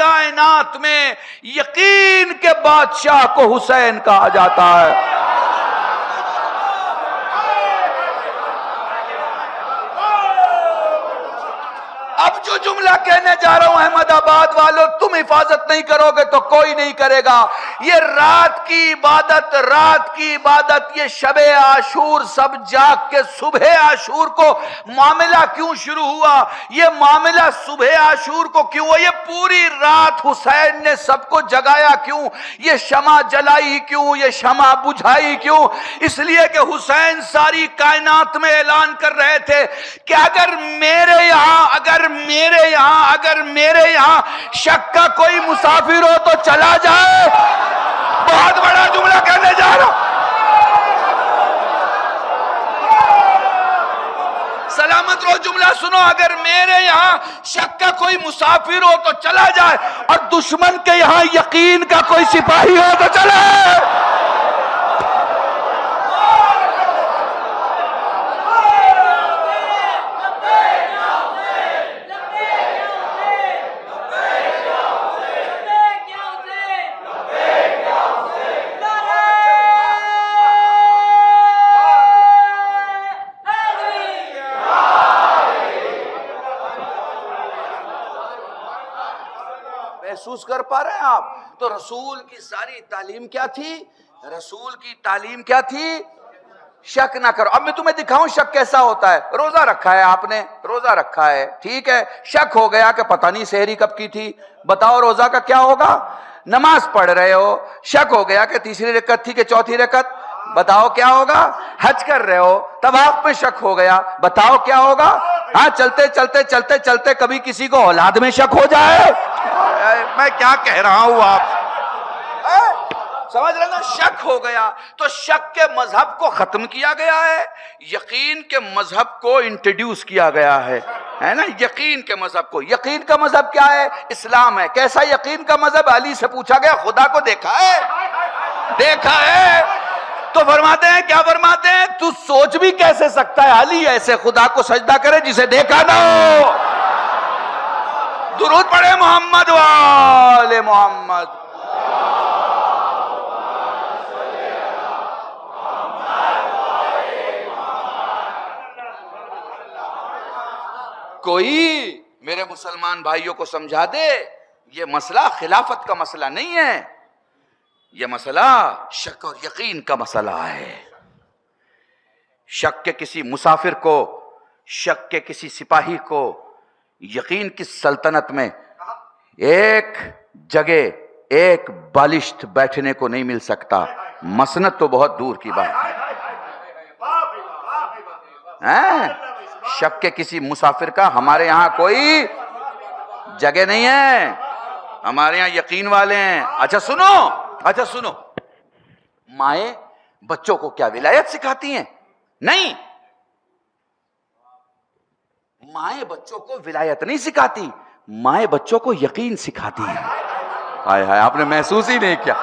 कायनात में यकीन के बादशाह को हुसैन कहा जाता है। अब जो जुमला कहने जा रहा हूं अहमदाबाद वालों, तुम हिफाजत नहीं करोगे तो कोई नहीं करेगा। ये रात की इबादत, ये शबे आशूर सब जाग के सुबह आशूर को मामला क्यों शुरू हुआ? ये मामला सुबह आशूर को क्यों हुआ? ये पूरी रात हुसैन ने सबको जगाया क्यों? ये शमा जलाई क्यों? ये शमा बुझाई क्यों? इसलिए कि हुसैन सारी कायनात में ऐलान कर रहे थे कि अगर मेरे यहां शक का कोई मुसाफिर हो तो चला जाए। बहुत बड़ा जुमला कहने जा रहा हूं। सलामत रहो, जुमला सुनो। अगर मेरे यहां शक का कोई मुसाफिर हो तो चला जाए, और दुश्मन के यहां यकीन का कोई सिपाही हो तो चले। महसूस कर पा रहे हैं आप? तो रसूल की सारी तालीम क्या थी? रसूल की तालीम क्या थी? शक ना करो। अब मैं तुम्हें दिखाऊं शक कैसा होता है। रोजा रखा है आपने, रोजा रखा है, ठीक है, शक हो गया कि पता नहीं सेहरी कब की थी, बताओ रोजा का क्या होगा? नमाज पढ़ रहे हो, शक हो गया कि तीसरी रकत थी कि चौथी रकत, बताओ क्या होगा? हज कर रहे हो, तब आप में शक हो गया, बताओ क्या होगा? हाँ, चलते चलते कभी किसी को औलाद में शक हो जाए। मैं क्या कह रहा हूं आप समझ रहे ना? शक हो गया तो शक के मजहब को खत्म किया गया है, यकीन के मजहब को इंट्रोड्यूस किया गया है ना? यकीन के मजहब को। यकीन का मजहब क्या है? इस्लाम है। कैसा यकीन का मजहब? अली से पूछा गया, खुदा को देखा है? देखा है तो फरमाते हैं, क्या फरमाते हैं? तू सोच भी कैसे सकता है अली ऐसे खुदा को सजदा करे जिसे देखा ना हो? दुरूद पढ़े मोहम्मद वाले मोहम्मद। कोई मेरे मुसलमान भाइयों को समझा दे, ये मसला खिलाफत का मसला नहीं है, ये मसला शक और यकीन का मसला है। शक के किसी मुसाफिर को, शक के किसी सिपाही को यकीन की सल्तनत में एक जगह एक बालिश्त बैठने को नहीं मिल सकता। मसनद तो बहुत दूर की बात है। शक के किसी मुसाफिर का हमारे यहां कोई जगह नहीं है, हमारे यहां यकीन वाले हैं। अच्छा सुनो, माए बच्चों को क्या विलायत सिखाती हैं? नहीं, माए बच्चों को विलायत नहीं सिखाती, माए बच्चों को यकीन सिखाती है। हाय हाय, आपने महसूस ही नहीं किया,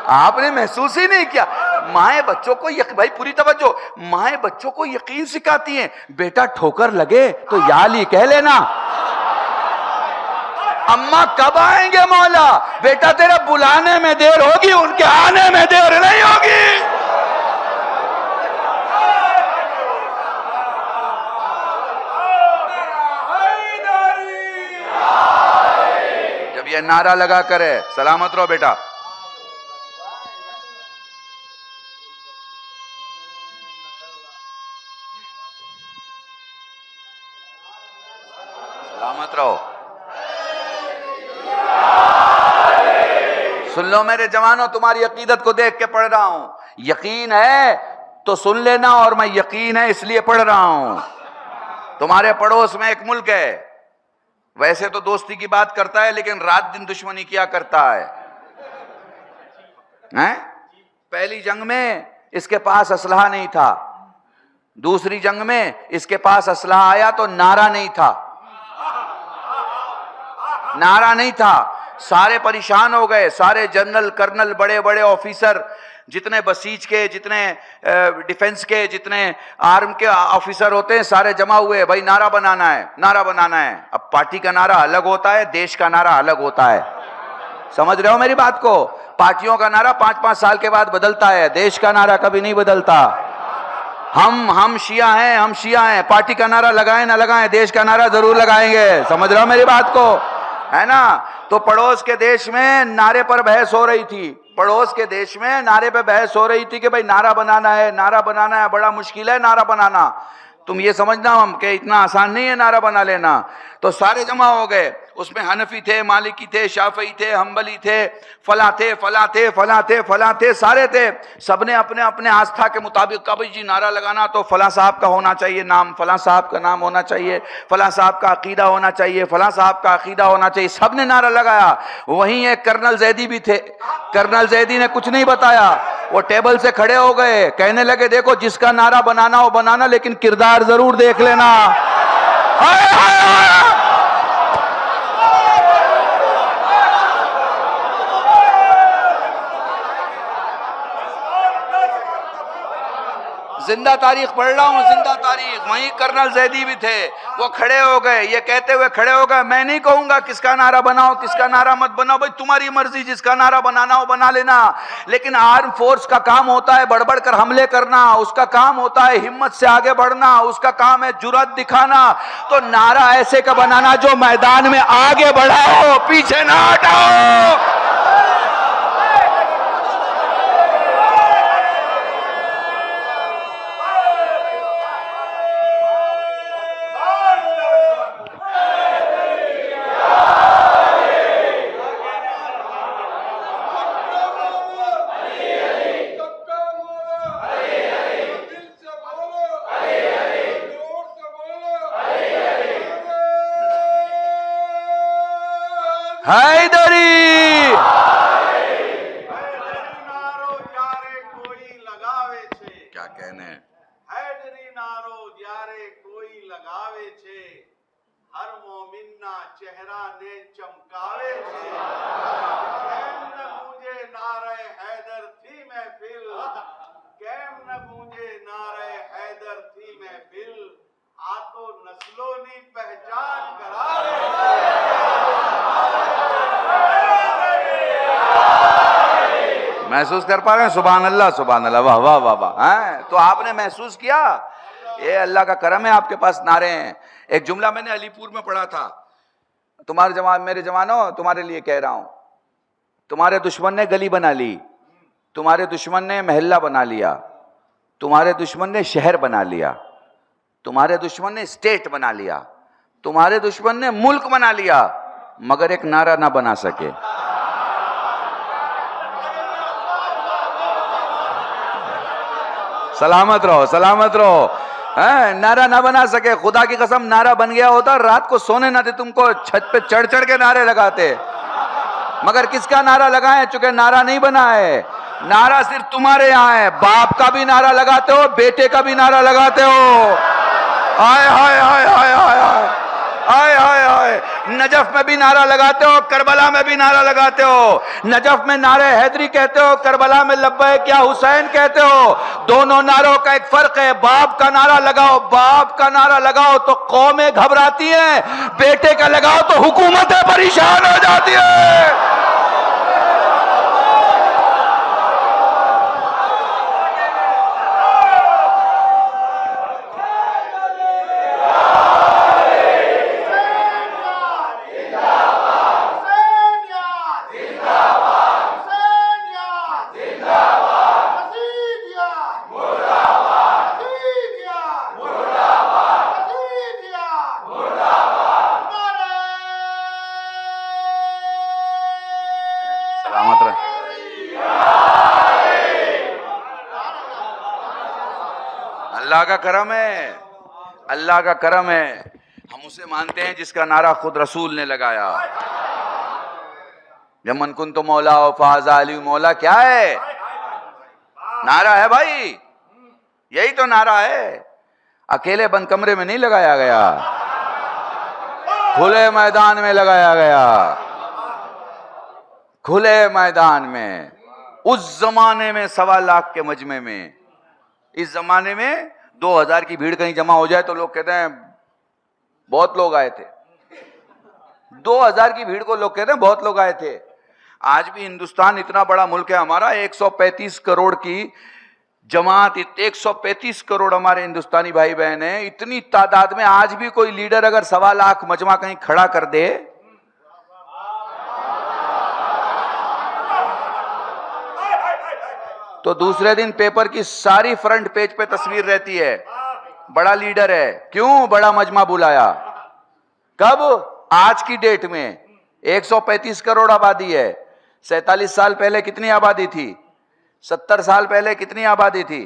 आपने महसूस ही नहीं किया। माए बच्चों को भाई पूरी तवज्जो, माए बच्चों को यकीन सिखाती हैं। बेटा ठोकर लगे तो या अली कह लेना, अम्मा कब आएंगे मौला? बेटा तेरा बुलाने में देर होगी, उनके आने में देर नहीं होगी। जब ये नारा लगा करे सलामत रहो बेटा, सलामत रहो। सुन लो मेरे जवानों, तुम्हारी अकीदत को देख के पढ़ रहा हूं। यकीन है तो सुन लेना, और मैं यकीन है इसलिए पढ़ रहा हूं। तुम्हारे पड़ोस में एक मुल्क है, वैसे तो दोस्ती की बात करता है लेकिन रात दिन दुश्मनी किया करता है? पहली जंग में इसके पास असलहा नहीं था, दूसरी जंग में इसके पास असलहा आया तो नारा नहीं था, सारे परेशान हो गए, सारे जनरल कर्नल बड़े बड़े ऑफिसर, जितने बसीज के, जितने डिफेंस के, जितने आर्म के ऑफिसर होते हैं, सारे जमा हुए। भाई नारा बनाना है। अब पार्टी का नारा अलग होता है, देश का नारा अलग होता है। समझ रहे हो मेरी बात को? पार्टियों का नारा 5-5 साल के बाद बदलता है, देश का नारा कभी नहीं बदलता। हम शिया हैं, पार्टी का नारा लगाएं ना लगाएं, देश का नारा जरूर लगाएंगे। समझ रहे हो मेरी बात को? है ना? तो पड़ोस के देश में नारे पर बहस हो रही थी, पड़ोस के देश में नारे पे बहस हो रही थी कि भाई नारा बनाना है, बड़ा मुश्किल है नारा बनाना, तुम ये समझना हम कि इतना आसान नहीं है नारा बना लेना। तो सारे जमा हो गए, उसमें हनफी थे, मालिकी थे, शाफई थे, हम्बली थे, फला थे, सारे थे। सबने अपने अपने आस्था के मुताबिक कहा भाई जी नारा लगाना तो फला साहब का होना चाहिए नाम, फला साहब का नाम होना चाहिए, फला साहब का अकीदा होना चाहिए, फला साहब का अकीदा होना चाहिए। सबने नारा लगाया। वहीं एक कर्नल जैदी भी थे, कर्नल जैदी ने कुछ नहीं बताया, वो टेबल से खड़े हो गए, कहने लगे देखो जिसका नारा बनाना हो बनाना, लेकिन किरदार जरूर देख लेना। हाय हाय हाय। जिंदा तारीख पढ़ रहा हूं, जिंदा तारीख। वहीं कर्नल जैदी भी थे, वो खड़े हो गए, ये कहते हुए खड़े हो गए, मैं नहीं कहूंगा किसका नारा बनाओ किसका नारा मत बनाओ, भाई तुम्हारी मर्जी, जिसका नारा बनाना हो बना लेना। लेकिन आर्म फोर्स का काम होता है बढ़ बढ़ कर हमले करना, उसका काम होता है हिम्मत से आगे बढ़ना, उसका काम है जुर्रत दिखाना। तो नारा ऐसे का बनाना जो मैदान में आगे बढ़ाओ, पीछे ना हटाओ। हैदरी नारो यारे कोई लगावे छे, क्या कहने, हैदरी नारो यारे कोई लगावे छे, हर मोमिनना चेहरा ने चमकावे छे। केम न गूंजे नारे हैदर थी महफिल, केम न गूंजे नारे हैदर थी महफिल, आ तो नस्लोनी पहचान करावे। महसूस कर पा रहे हैं? सुभान अल्लाह, सुभान अल्लाह, वाह वाह वाह वाह। तो आपने महसूस किया, ये अल्लाह का करम है, आपके पास नारे हैं। एक जुमला मैंने अलीपुर में पढ़ा था, तुम्हारे जवान मेरे जवानों तुम्हारे लिए कह रहा हूं, तुम्हारे दुश्मन ने गली बना ली, तुम्हारे दुश्मन ने महल्ला बना लिया, तुम्हारे दुश्मन ने शहर बना लिया, तुम्हारे दुश्मन ने स्टेट बना लिया, तुम्हारे दुश्मन ने मुल्क बना लिया, मगर एक नारा ना बना सके। सलामत रहो, सलामत रहो। नारा ना बना सके, खुदा की कसम नारा बन गया होता रात को सोने ना दे तुमको, छत पे चढ़ चढ़ के नारे लगाते। मगर किसका नारा लगाए, चूंकि नारा नहीं बना है। नारा सिर्फ तुम्हारे यहाँ है, बाप का भी नारा लगाते हो, बेटे का भी नारा लगाते हो। हाय हाय हाय हाय हाय हाय हाय हाय। नजफ में भी नारा लगाते हो, करबला में भी नारा लगाते हो। नजफ में नारे हैदरी कहते हो, करबला में लब्बैक या हुसैन कहते हो। दोनों नारों का एक फर्क है, बाप का नारा लगाओ, बाप का नारा लगाओ तो कौमें घबराती हैं, बेटे का लगाओ तो हुकूमतें परेशान हो जाती है। अल्लाह का करम है, अल्लाह का करम है। हम उसे मानते हैं जिसका नारा खुद रसूल ने लगाया। यमन कुन तो मौला फाजा अली मौला, क्या है नारा है भाई, यही तो नारा है। अकेले बंद कमरे में नहीं लगाया गया, खुले मैदान में लगाया गया, खुले मैदान में। उस जमाने में 1.25 लाख के मजमे में, इस जमाने में 2000 की भीड़ कहीं जमा हो जाए तो लोग कहते हैं बहुत लोग आए थे। 2000 की भीड़ को लोग कहते हैं बहुत लोग आए थे। आज भी हिंदुस्तान इतना बड़ा मुल्क है हमारा, 135 करोड़ की जमात, 135 करोड़ हमारे हिंदुस्तानी भाई बहन हैं। इतनी तादाद में आज भी कोई लीडर अगर 1.25 लाख मजमा कहीं खड़ा कर दे, तो दूसरे दिन पेपर की सारी फ्रंट पेज पे तस्वीर रहती है, बड़ा लीडर है, क्यों बड़ा मजमा बुलाया। कब? आज की डेट में 135 करोड़ आबादी है। 47 साल पहले कितनी आबादी थी? 70 साल पहले कितनी आबादी थी?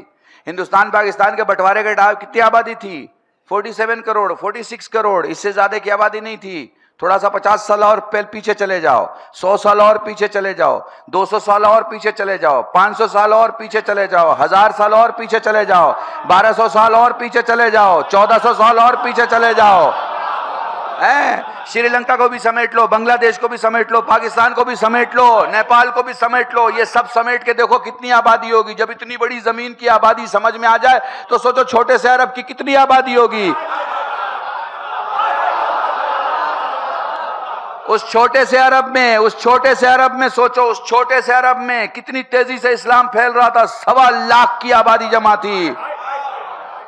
हिंदुस्तान पाकिस्तान के बंटवारे के टाइम कितनी आबादी थी? 47 करोड़, 46 करोड़, इससे ज्यादा की आबादी नहीं थी। थोड़ा सा 50 साल और पीछे चले जाओ, 100 साल और पीछे चले जाओ, 200 साल और पीछे चले जाओ, 500 साल और पीछे चले जाओ, 1000 साल और पीछे चले जाओ, 1200 साल और पीछे चले जाओ, 1400 साल और पीछे चले जाओ। श्रीलंका को भी समेट लो, बांग्लादेश को भी समेट लो, पाकिस्तान को भी समेट लो, नेपाल को भी समेट लो। ये सब समेट के देखो कितनी आबादी होगी। जब इतनी बड़ी जमीन की आबादी समझ में आ जाए तो सोचो छोटे से अरब की कितनी आबादी होगी। उस छोटे से अरब में सोचो, उस छोटे से अरब में कितनी तेजी से इस्लाम फैल रहा था। 1.25 लाख की आबादी जमा थी,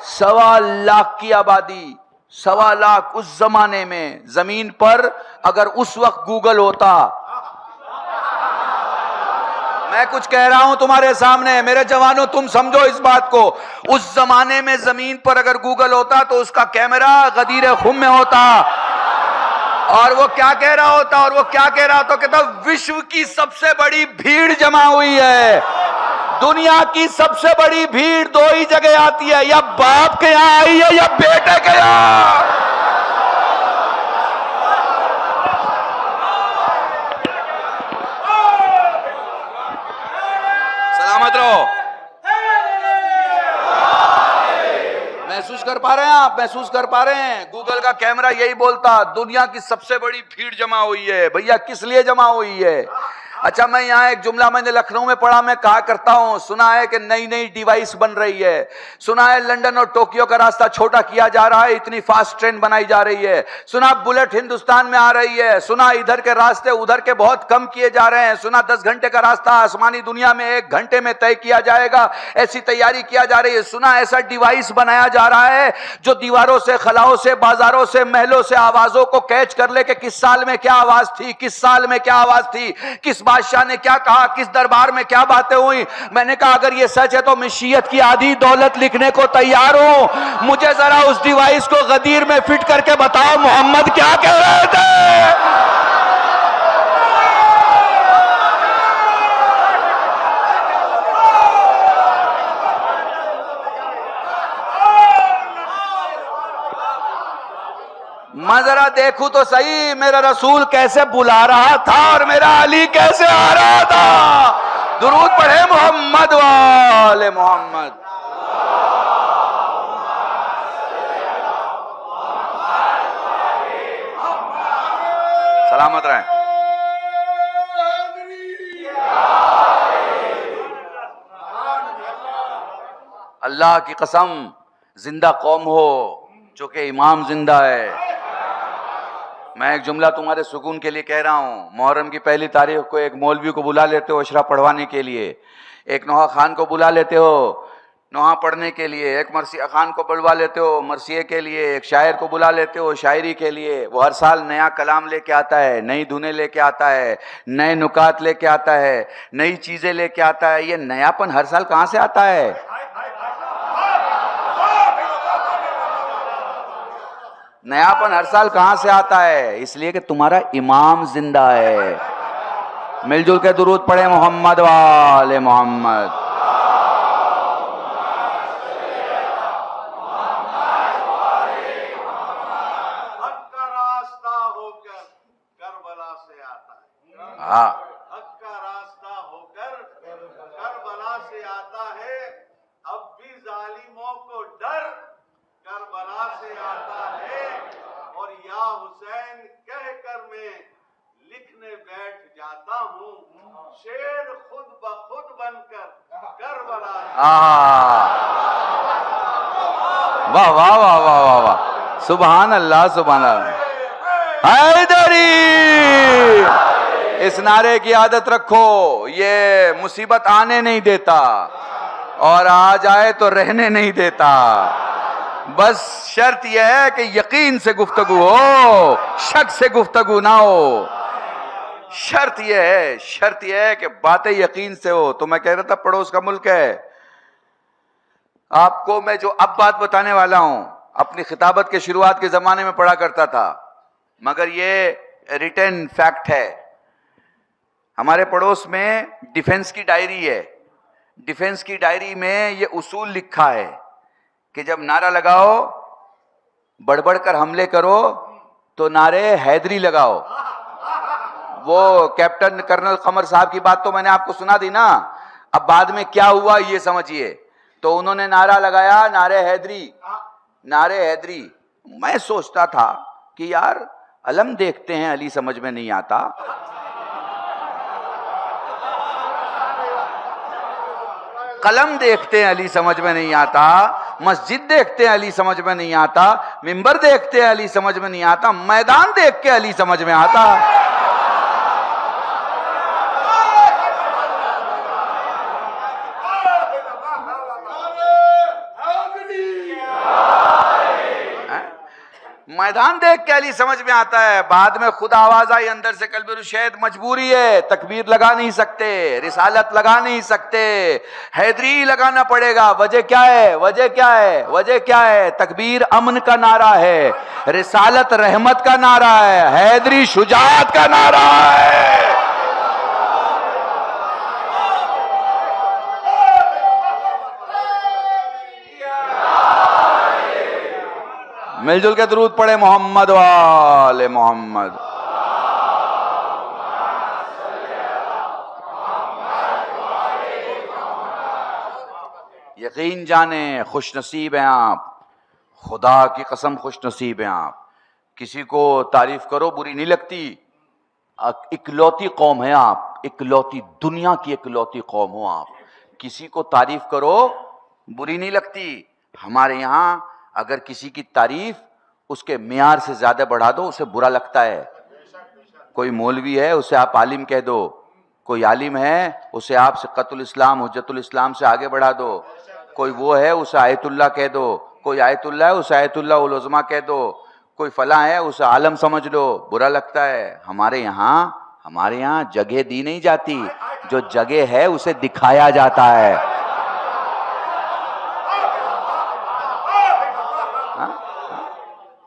1.25 लाख की आबादी, 1.25 लाख। उस जमाने में जमीन पर अगर उस वक्त गूगल होता, मैं कुछ कह रहा हूं तुम्हारे सामने, मेरे जवानों तुम समझो इस बात को। उस जमाने में जमीन पर अगर गूगल होता तो उसका कैमरा गदीर खुम में होता, और वो क्या कह रहा होता, तो कहता विश्व की सबसे बड़ी भीड़ जमा हुई है। दुनिया की सबसे बड़ी भीड़ 2 ही जगह आती है, या बाप के यहां आई है या बेटे के यहां। सलामत रहो। महसूस कर पा रहे हैं आप? महसूस कर पा रहे हैं? गूगल का कैमरा यही बोलता, दुनिया की सबसे बड़ी भीड़ जमा हुई है। भैया किस लिए जमा हुई है? अच्छा, मैं यहाँ एक जुमला मैंने लखनऊ में पढ़ा, मैं कहा करता हूँ, सुना है कि नई नई डिवाइस बन रही है, सुना है लंदन और टोक्यो का रास्ता छोटा किया जा रहा है, इतनी फास्ट ट्रेन बनाई जा रही है, सुना बुलेट हिंदुस्तान में आ रही है, सुना इधर के रास्ते उधर के बहुत कम किए जा रहे हैं, सुना 10 घंटे का रास्ता आसमानी दुनिया में 1 घंटे में तय किया जाएगा, ऐसी तैयारी किया जा रही है, सुना ऐसा डिवाइस बनाया जा रहा है जो दीवारों से, खलाओं से, बाजारों से, महलों से आवाजों को कैच कर ले कि किस साल में क्या आवाज थी, किस साल में क्या आवाज थी, किस बादशाह ने क्या कहा, किस दरबार में क्या बातें हुई। मैंने कहा अगर ये सच है तो मैं शियत की आधी दौलत लिखने को तैयार हूं। मुझे जरा उस डिवाइस को गदीर में फिट करके बताओ मोहम्मद क्या कह रहे थे। मैं जरा देखूं तो सही मेरा रसूल कैसे बुला रहा था और मेरा अली कैसे आ रहा था। दुरूद पढ़े मोहम्मद वाले मोहम्मद। सलामत रहें। अल्लाह की कसम जिंदा कौम हो जो कि इमाम जिंदा है। मैं एक जुमला तुम्हारे सुकून के लिए कह रहा हूँ। मुहर्रम की पहली तारीख को एक मौलवी को बुला लेते हो अशरा पढ़वाने के लिए, एक नोहा खान को बुला लेते हो नोहा पढ़ने के लिए, एक मरसिया खान को बुलवा लेते हो मरसिए के लिए, एक शायर को बुला लेते हो शायरी के लिए। वो हर साल नया कलाम लेके आता है, नई धुनें लेके आता है, नए नुकात लेके आता है, नई चीज़ें लेके आता है। ये नयापन हर साल कहाँ से आता है? नयापन हर साल कहां से आता है? इसलिए कि तुम्हारा इमाम जिंदा है। मिलजुल के दुरूद पढ़े मोहम्मद वाले मोहम्मद। हक का रास्ता होकर करबला से आता है। हाँ, हक का रास्ता होकर करबला से आता है। अब भी जालिमों को डर करबला से आता है। और या हुसैन कहकर मैं लिखने बैठ जाता हूँ, शेर खुद ब खुद बनकर करबला। वाह वाह वाह वाह वाह वाह, सुभान अल्लाह सुभान अल्लाह। हैदरी इस नारे की आदत रखो, ये मुसीबत आने नहीं देता और आ जाए तो रहने नहीं देता। बस शर्त यह है कि यकीन से गुफ्तगू हो, शक से गुफ्तगू ना हो। शर्त यह है कि बातें यकीन से हो। तो मैं कह रहा था पड़ोस का मुल्क है। आपको मैं जो अब बात बताने वाला हूं अपनी खिताबत के शुरुआत के जमाने में पढ़ा करता था, मगर ये रिटन फैक्ट है। हमारे पड़ोस में डिफेंस की डायरी है। डिफेंस की डायरी में ये उसूल लिखा है कि जब नारा लगाओ, बढ़ कर हमले करो तो नारे हैदरी लगाओ। वो कैप्टन कर्नल कमर साहब की बात तो मैंने आपको सुना दी ना। अब बाद में क्या हुआ ये समझिए। तो उन्होंने नारा लगाया, नारे हैदरी, नारे हैदरी। मैं सोचता था कि यार अलम देखते हैं अली समझ में नहीं आता, कलम देखते हैं अली समझ में नहीं आता, मस्जिद देखते हैं अली समझ में नहीं आता, मिंबर देखते हैं अली समझ में नहीं आता, मैदान देख के अली समझ में आता। मैदान देख के अली समझ में आता है। बाद में खुद आवाज आई अंदर से, कल्बे शायद मजबूरी है, तकबीर लगा नहीं सकते, रिसालत लगा नहीं सकते, हैदरी लगाना पड़ेगा। वजह क्या है? वजह क्या है? वजह क्या है? तकबीर अमन का नारा है, रिसालत रहमत का नारा है, हैदरी शुजाअत का नारा है। मिलजुल के दरूद पढ़े मोहम्मद वाले मोहम्मद। यकीन जाने खुश नसीब हैं आप, खुदा की कसम खुश नसीब हैं आप। किसी को तारीफ करो बुरी नहीं लगती। इकलौती कौम है आप, इकलौती, दुनिया की इकलौती कौम हो आप। किसी को तारीफ करो बुरी नहीं लगती। हमारे यहाँ अगर किसी की तारीफ उसके मियार से ज्यादा बढ़ा दो उसे बुरा लगता है। कोई मौलवी है उसे आप आलिम कह दो, कोई आलिम है उसे आप सिक्कतुल इस्लाम, हुज्जतुल इस्लाम से आगे बढ़ा दो, कोई वो है उसे आयतुल्लाह कह दो, कोई आयतुल्लाह है उसे आयतुल्लाह उल उज़्मा कह दो, कोई फला है उसे आलम समझ लो, बुरा लगता है। हमारे यहाँ जगह दी नहीं जाती, जो जगह है उसे दिखाया जाता है।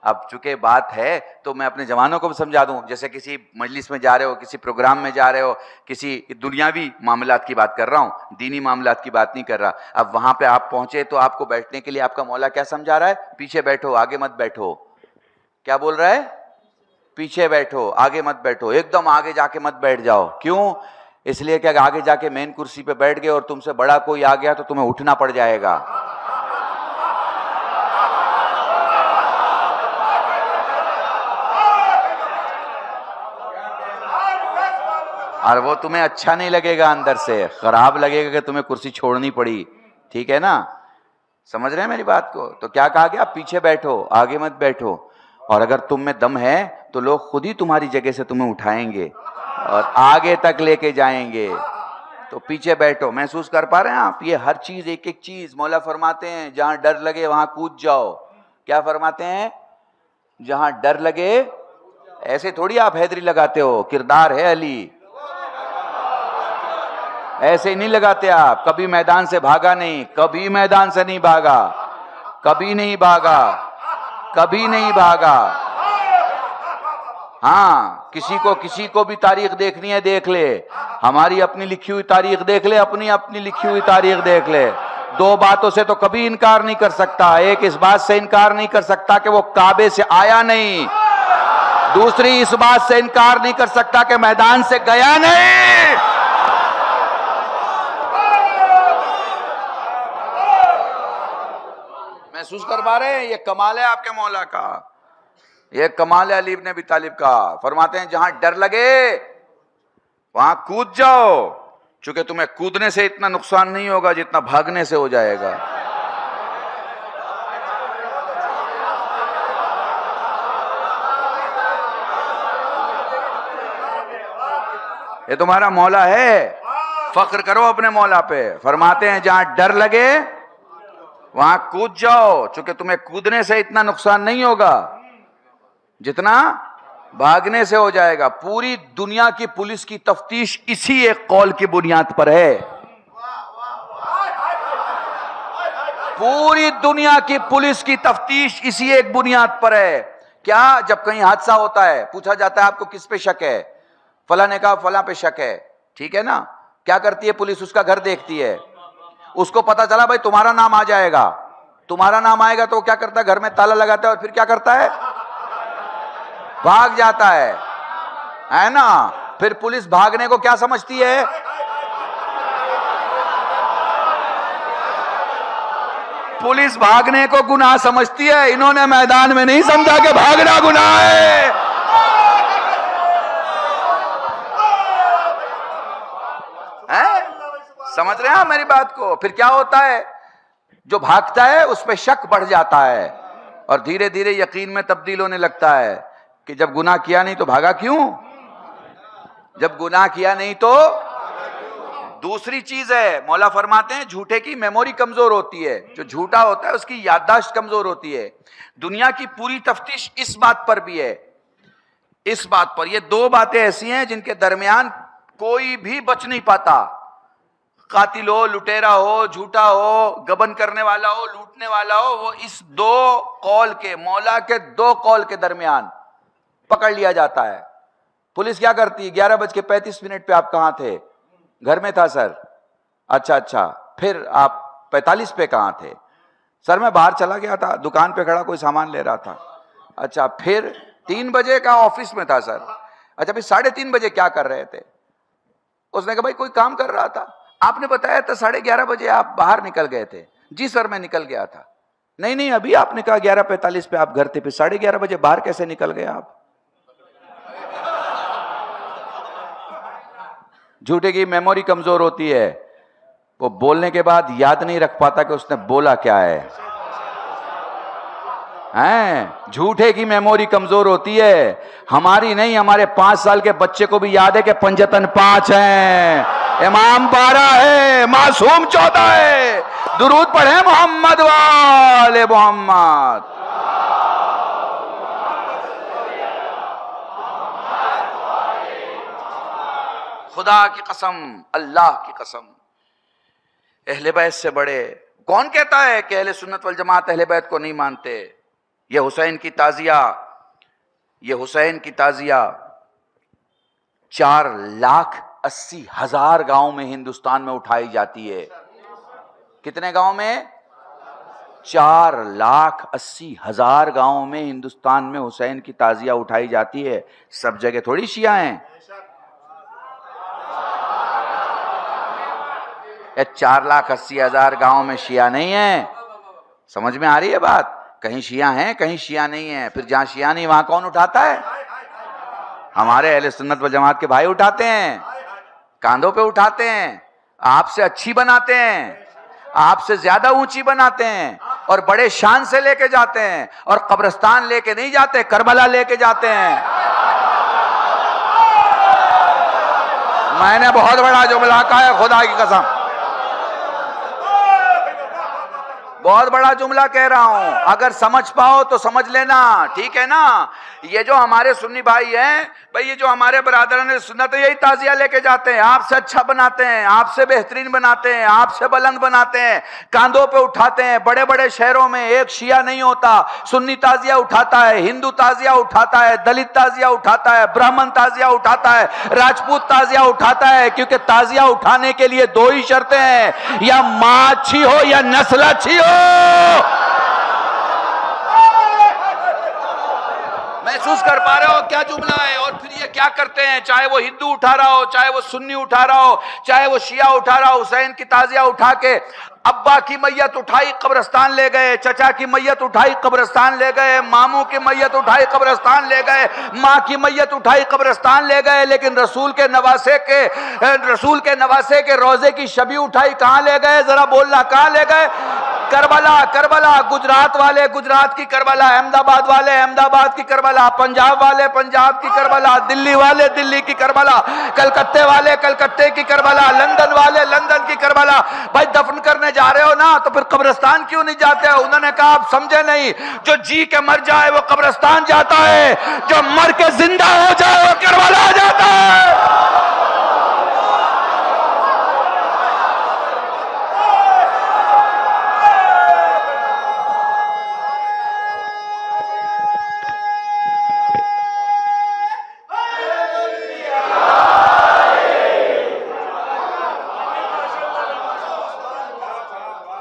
अब चूंकि बात है तो मैं अपने जवानों को भी समझा दूं। जैसे किसी मजलिस में जा रहे हो, किसी प्रोग्राम में जा रहे हो, किसी दुनियावी मामलात की बात कर रहा हूं, दीनी मामलात की बात नहीं कर रहा। अब वहां पे आप पहुंचे तो आपको बैठने के लिए आपका मौला क्या समझा रहा है? पीछे बैठो, आगे मत बैठो। क्या बोल रहा है? पीछे बैठो, आगे मत बैठो। एकदम आगे जाके मत बैठ जाओ। क्यों? इसलिए कि आगे जाके मेन कुर्सी पे बैठ गए और तुमसे बड़ा कोई आ गया तो तुम्हें उठना पड़ जाएगा। और वो तुम्हें अच्छा नहीं लगेगा, अंदर से खराब लगेगा कि तुम्हें कुर्सी छोड़नी पड़ी। ठीक है ना? समझ रहे हैं मेरी बात को? तो क्या कहा गया? पीछे बैठो, आगे मत बैठो। और अगर तुम में दम है तो लोग खुद ही तुम्हारी जगह से तुम्हें उठाएंगे और आगे तक लेके जाएंगे। तो पीछे बैठो। महसूस कर पा रहे हैं आप? ये हर चीज, एक एक चीज मौला फरमाते हैं जहां डर लगे वहां कूद जाओ। क्या फरमाते हैं? जहां डर लगे। ऐसे थोड़ी आप हैदरी लगाते हो, किरदार है अली, ऐसे ही नहीं लगाते आप। कभी मैदान से भागा नहीं, कभी मैदान से नहीं भागा, कभी नहीं भागा, कभी नहीं भागा। हाँ, किसी को भी तारीख देखनी है देख ले, हमारी अपनी लिखी हुई तारीख देख ले, अपनी लिखी हुई तारीख देख ले। दो बातों से तो कभी इनकार नहीं कर सकता। एक, इस बात से इनकार नहीं कर सकता कि वो काबे से आया नहीं। दूसरी, इस बात से इनकार नहीं कर सकता कि मैदान से गया नहीं। महसूस कर पा रहे हैं? ये कमाल है आपके मौला का, ये कमाल है अली इब्न अबी तालिब का। फरमाते हैं जहां डर लगे वहां कूद जाओ, चूंकि तुम्हें कूदने से इतना नुकसान नहीं होगा जितना भागने से हो जाएगा। ये तुम्हारा मौला है, फख्र करो अपने मौला पे। फरमाते हैं जहां डर लगे वहां कूद जाओ, चूंकि तुम्हें कूदने से इतना नुकसान नहीं होगा जितना भागने से हो जाएगा। पूरी दुनिया की पुलिस की तफ्तीश इसी एक कौल की बुनियाद पर है। पूरी दुनिया की पुलिस की तफ्तीश इसी एक बुनियाद पर है। क्या? जब कहीं हादसा होता है पूछा जाता है आपको किस पे शक है, फला ने कहा फला पे शक है, ठीक है ना। क्या करती है पुलिस? उसका घर देखती है, उसको पता चला भाई तुम्हारा नाम आ जाएगा, तुम्हारा नाम आएगा तो वो क्या करता है? घर में ताला लगाता है और फिर क्या करता है? भाग जाता है ना। फिर पुलिस भागने को क्या समझती है? पुलिस भागने को गुनाह समझती है। इन्होंने मैदान में नहीं समझा कि भागना गुनाह है। समझ रहे हैं आप मेरी बात को? फिर क्या होता है? जो भागता है उस पर शक बढ़ जाता है और धीरे धीरे यकीन में तब्दील होने लगता है कि जब गुनाह किया नहीं तो भागा क्यों? जब गुनाह किया नहीं तो दूसरी चीज है, मौला फरमाते हैं झूठे की मेमोरी कमजोर होती है। जो झूठा होता है उसकी याददाश्त कमजोर होती है। दुनिया की पूरी तफ्तीश इस बात पर भी है, इस बात पर। ये दो बातें ऐसी हैं जिनके दरमियान कोई भी बच नहीं पाता। कातिल हो, लुटेरा हो, झूठा हो, गबन करने वाला हो, लूटने वाला हो, वो इस दो कौल के, मौला के दो कौल के दरमियान पकड़ लिया जाता है। पुलिस क्या करती है? 11:35 पे आप कहां थे? घर में था सर। अच्छा, फिर आप 45 पे कहां थे? सर मैं बाहर चला गया था, दुकान पे खड़ा कोई सामान ले रहा था। अच्छा, फिर 3 बजे का ऑफिस में था सर। अच्छा, फिर 3:30 बजे क्या कर रहे थे? उसने कहा भाई कोई काम कर रहा था। आपने बताया था 11:30 बजे आप बाहर निकल गए थे। जी सर मैं निकल गया था। नहीं अभी आपने कहा 11:45 पे आप घर थे, फिर 11:30 बजे बाहर कैसे निकल गए आप? झूठे की मेमोरी कमजोर होती है, वो बोलने के बाद याद नहीं रख पाता कि उसने बोला क्या है। झूठे की मेमोरी कमजोर होती है, हमारी नहीं। हमारे 5 साल के बच्चे को भी याद है कि पंजतन 5 हैं, इमाम 12 है, मासूम 14 है। दुरूद पढ़े मोहम्मद वाले मोहम्मद। खुदा की कसम, अल्लाह की कसम, अहले बैत से बड़े कौन कहता है कि अहले सुन्नत वल जमात अहले बैत को नहीं मानते? ये हुसैन की ताजिया 4,80,000 गांव में हिंदुस्तान में उठाई जाती है। कितने गांव में? 4,80,000 गांव में हिंदुस्तान में हुसैन की ताजिया उठाई जाती है। सब जगह थोड़ी शिया हैं। 4,80,000 गांव में शिया नहीं है। समझ में आ रही है बात? कहीं शिया हैं, कहीं शिया नहीं है। फिर जहां शिया नहीं वहां कौन उठाता है? हमारे अहले सुन्नत व जमात के भाई उठाते हैं, कांधों पे उठाते हैं, आपसे अच्छी बनाते हैं, आपसे ज्यादा ऊंची बनाते हैं और बड़े शान से लेके जाते हैं। और कब्रिस्तान लेके नहीं जाते, करबला लेके जाते हैं। मैंने बहुत बड़ा जुमला कहा है, खुदा की कसम बहुत बड़ा जुमला कह रहा हूं। अगर समझ पाओ तो समझ लेना, ठीक है ना। ये जो हमारे सुन्नी भाई हैं भाई, ये जो हमारे बरादरान सुन्नत है, यही ताजिया लेके जाते हैं। आपसे अच्छा बनाते हैं, आपसे बेहतरीन बनाते हैं, आपसे बुलंद बनाते हैं, कांधों पे उठाते हैं। बड़े बड़े शहरों में एक शिया नहीं होता, सुन्नी ताजिया उठाता है, हिंदू ताजिया उठाता है, दलित ताजिया उठाता है, ब्राह्मण ताजिया उठाता है, राजपूत ताजिया उठाता है। क्योंकि ताजिया उठाने के लिए 2 ही शर्तें हैं, या मां अच्छी हो या नस्ल अच्छी हो। महसूस कर पा रहे हो क्या जुमला है? और फिर ये क्या करते हैं, चाहे वो हिंदू उठा रहा हो, चाहे वो सुन्नी उठा रहा हो, चाहे वो शिया उठा रहा हो, हुसैन की ताजिया उठा के अब्बा की मैयत उठाई कब्रिस्तान ले गए, चचा की मैयत उठाई कब्रिस्तान ले गए, मामू की मैयत उठाई कब्रिस्तान ले गए, माँ की मैयत उठाई कब्रिस्तान ले गए। लेकिन रसूल के नवासे के रोजे की शबी उठाई कहां ले गए? जरा बोलना, कहां ले गए? करबला करबला, गुजरात वाले गुजरात की करबला, अहमदाबाद वाले अहमदाबाद की करबला, पंजाब वाले पंजाब की करबला, दिल्ली वाले दिल्ली की करबला, कलकत्ते वाले कलकत्ते की करबला, लंदन वाले लंदन की करबला। भाई दफन करने जा रहे हो ना, तो फिर कब्रिस्तान क्यों नहीं जाते हो? उन्होंने कहा आप समझे नहीं, जो जी के मर जाए वो कब्रिस्तान जाता है, जो मर के जिंदा हो जाए वो करबला जाता है।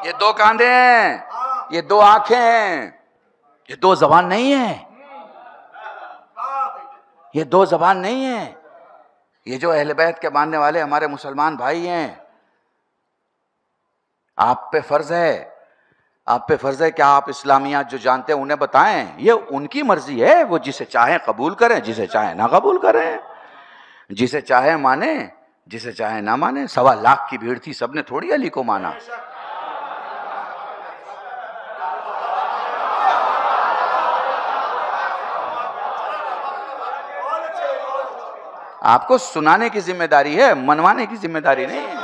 ये दो कांधे हैं, ये दो आंखें हैं, ये दो जबान नहीं है, ये दो जबान नहीं है। ये जो अहले बैत के मानने वाले हमारे मुसलमान भाई हैं, आप पे फर्ज है कि आप इस्लामियात जो जानते हैं उन्हें बताएं। ये उनकी मर्जी है, वो जिसे चाहे कबूल करें, जिसे चाहे ना कबूल करें, जिसे चाहे माने, जिसे चाहे ना माने। 1.25 लाख की भीड़ थी, सबने थोड़ी अली को माना। आपको सुनाने की जिम्मेदारी है, मनवाने की जिम्मेदारी नहीं है।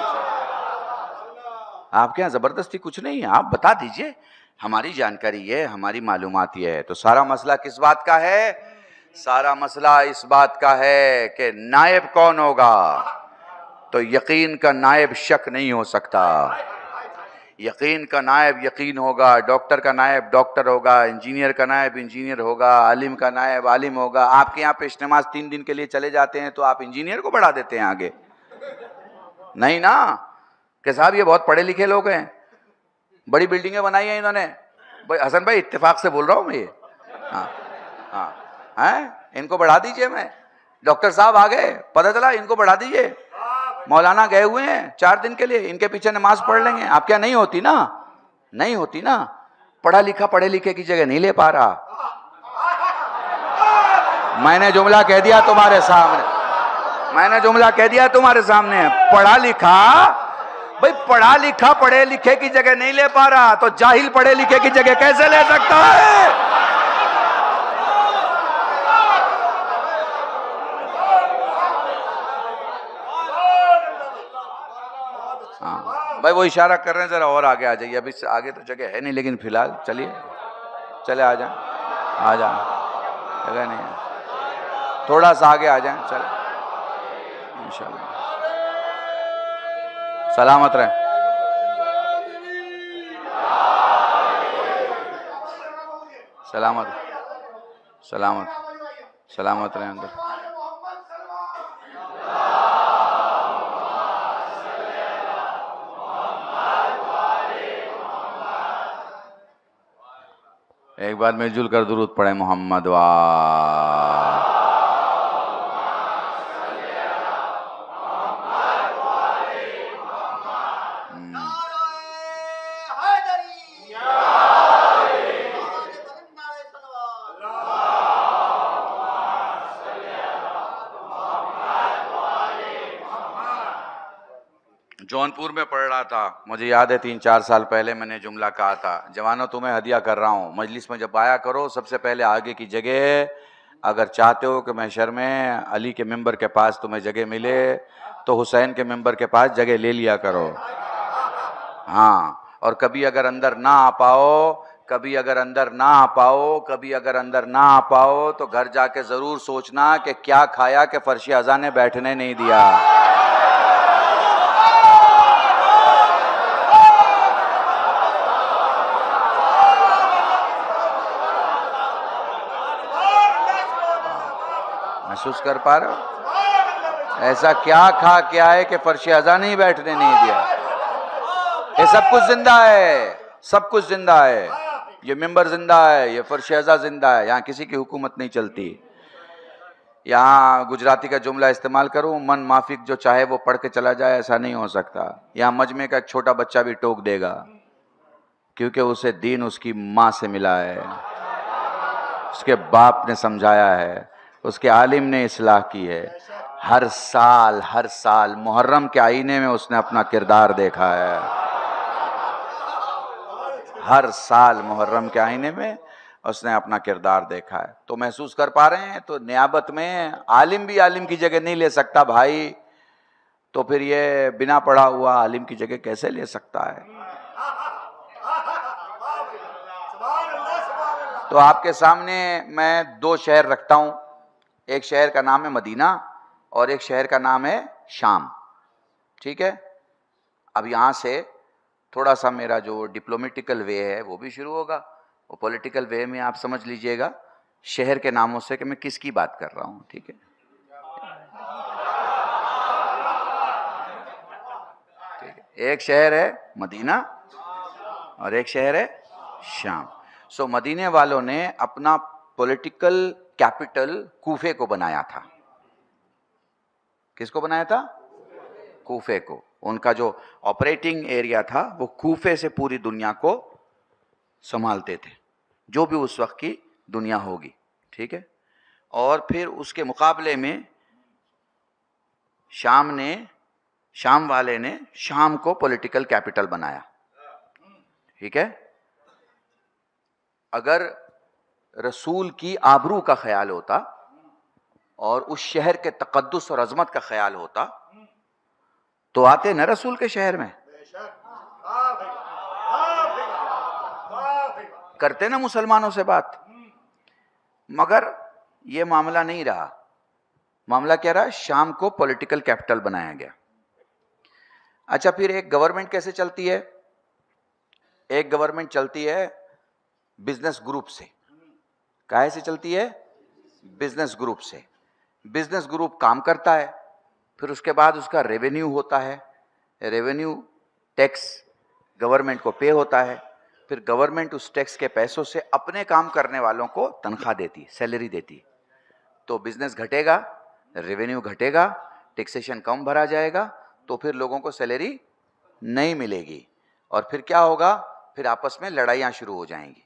आपके यहां जबरदस्ती कुछ नहीं है, आप बता दीजिए, हमारी जानकारी है, हमारी मालूमात ये है। तो सारा मसला किस बात का है? सारा मसला इस बात का है कि नायब कौन होगा। तो यकीन का नायब शक नहीं हो सकता, यकीन का नायब यकीन होगा, डॉक्टर का नायब डॉक्टर होगा, इंजीनियर का नायब इंजीनियर होगा, आलिम का नायब आलिम होगा। आपके यहाँ पे इज्तिमा 3 दिन के लिए चले जाते हैं तो आप इंजीनियर को बढ़ा देते हैं आगे? नहीं ना, कि साहब ये बहुत पढ़े लिखे लोग हैं, बड़ी बिल्डिंगें बनाई हैं इन्होंने। भाई हसन भाई इत्तेफाक से बोल रहा हूँ मैं ये। हाँ, इनको बढ़ा दीजिए। मैं डॉक्टर साहब आ गए, पता चला, इनको बढ़ा दीजिए। मौलाना गए हुए हैं 4 दिन के लिए, इनके पीछे नमाज पढ़ लेंगे। आप क्या नहीं होती ना, नहीं होती ना। पढ़ा लिखा पढ़े लिखे की जगह नहीं ले पा रहा। मैंने जुमला कह दिया तुम्हारे सामने, मैंने जुमला कह दिया तुम्हारे सामने। पढ़ा लिखा, भाई पढ़ा लिखा पढ़े लिखे की जगह नहीं ले पा रहा, तो जाहिल पढ़े लिखे की जगह कैसे ले सकता है? भाई वो इशारा कर रहे हैं, जरा और आगे आ जाइए। अभी आगे तो जगह है नहीं, लेकिन फिलहाल चलिए, चले आ जाएं, आ जाएं, जगह नहीं है, थोड़ा सा आगे आ जाएं, चले इंशाल्लाह। सलामत रहें। सलामत सलामत सलामत रहें अंदर। एक बार मिलजुल कर दुरूद पढ़े मोहम्मद वा। जौनपुर में पढ़ रहा था, मुझे याद है 3-4 साल पहले मैंने जुमला कहा था, जवानों तुम्हें हदिया कर रहा हूँ, मजलिस में जब आया करो सबसे पहले आगे की जगह, अगर चाहते हो कि महशर में अली के मिंबर के पास तुम्हें जगह मिले तो हुसैन के मिंबर के पास जगह ले लिया करो। हाँ, और कभी अगर अंदर ना आ पाओ, कभी अगर अंदर ना आ पाओ, कभी अगर अंदर ना आ पाओ तो घर जाके जरूर सोचना कि क्या खाया कि फर्श अज़ा ने बैठने नहीं दिया। महसूस कर पा रहे हो? ऐसा क्या खा के आए कि फर्श अज़ा नहीं बैठने नहीं दिया? ये सब कुछ जिंदा है, सब कुछ जिंदा है। ये मिंबर जिंदा है, ये फर्श अज़ा जिंदा है। यहाँ किसी की हुकूमत नहीं चलती। यहाँ गुजराती का जुमला इस्तेमाल करूं, मन माफिक जो चाहे वो पढ़ के चला जाए, ऐसा नहीं हो सकता। यहाँ मजमे का एक छोटा बच्चा भी टोक देगा, क्योंकि उसे दीन उसकी माँ से मिला है, उसके बाप ने समझाया है, उसके आलिम ने इस्लाह की है। हर साल मुहर्रम के आईने में उसने अपना किरदार देखा है। हर साल मुहर्रम के आईने में उसने अपना किरदार देखा है। तो महसूस कर पा रहे हैं? तो नियाबत में आलिम भी आलिम की जगह नहीं ले सकता भाई, तो फिर ये बिना पढ़ा हुआ आलिम की जगह कैसे ले सकता है? तो आपके सामने मैं दो शहर रखता हूं, एक शहर का नाम है मदीना और एक शहर का नाम है शाम, ठीक है? अब यहां से थोड़ा सा मेरा जो डिप्लोमेटिकल वे है वो भी शुरू होगा। वो पॉलिटिकल वे में आप समझ लीजिएगा शहर के नामों से कि मैं किसकी बात कर रहा हूं, ठीक है? ठीक है, एक शहर है मदीना और एक शहर है शाम। सो मदीने वालों ने अपना पॉलिटिकल कैपिटल कूफे को बनाया था। किसको बनाया था? कूफे को। उनका जो ऑपरेटिंग एरिया था वो कूफे से पूरी दुनिया को संभालते थे, जो भी उस वक्त की दुनिया होगी, ठीक है? और फिर उसके मुकाबले में शाम वाले ने शाम को पॉलिटिकल कैपिटल बनाया, ठीक है? अगर रसूल की आबरू का ख्याल होता और उस शहर के तकद्दुस और अजमत का ख्याल होता तो आते न रसूल के शहर में, करते ना मुसलमानों से बात। मगर यह मामला नहीं रहा। मामला क्या रहा? शाम को पॉलिटिकल कैपिटल बनाया गया। अच्छा, फिर एक गवर्नमेंट कैसे चलती है? एक गवर्नमेंट चलती है बिजनेस ग्रुप से। काहे से चलती है? बिजनेस ग्रुप से। बिजनेस ग्रुप काम करता है, फिर उसके बाद उसका रेवेन्यू होता है। रेवेन्यू टैक्स गवर्नमेंट को पे होता है, फिर गवर्नमेंट उस टैक्स के पैसों से अपने काम करने वालों को तनख्वाह देती, सैलरी देती। तो बिजनेस घटेगा, रेवेन्यू घटेगा, टैक्सेशन कम भरा जाएगा, तो फिर लोगों को सैलरी नहीं मिलेगी और फिर क्या होगा? फिर आपस में लड़ाइयाँ शुरू हो जाएंगी।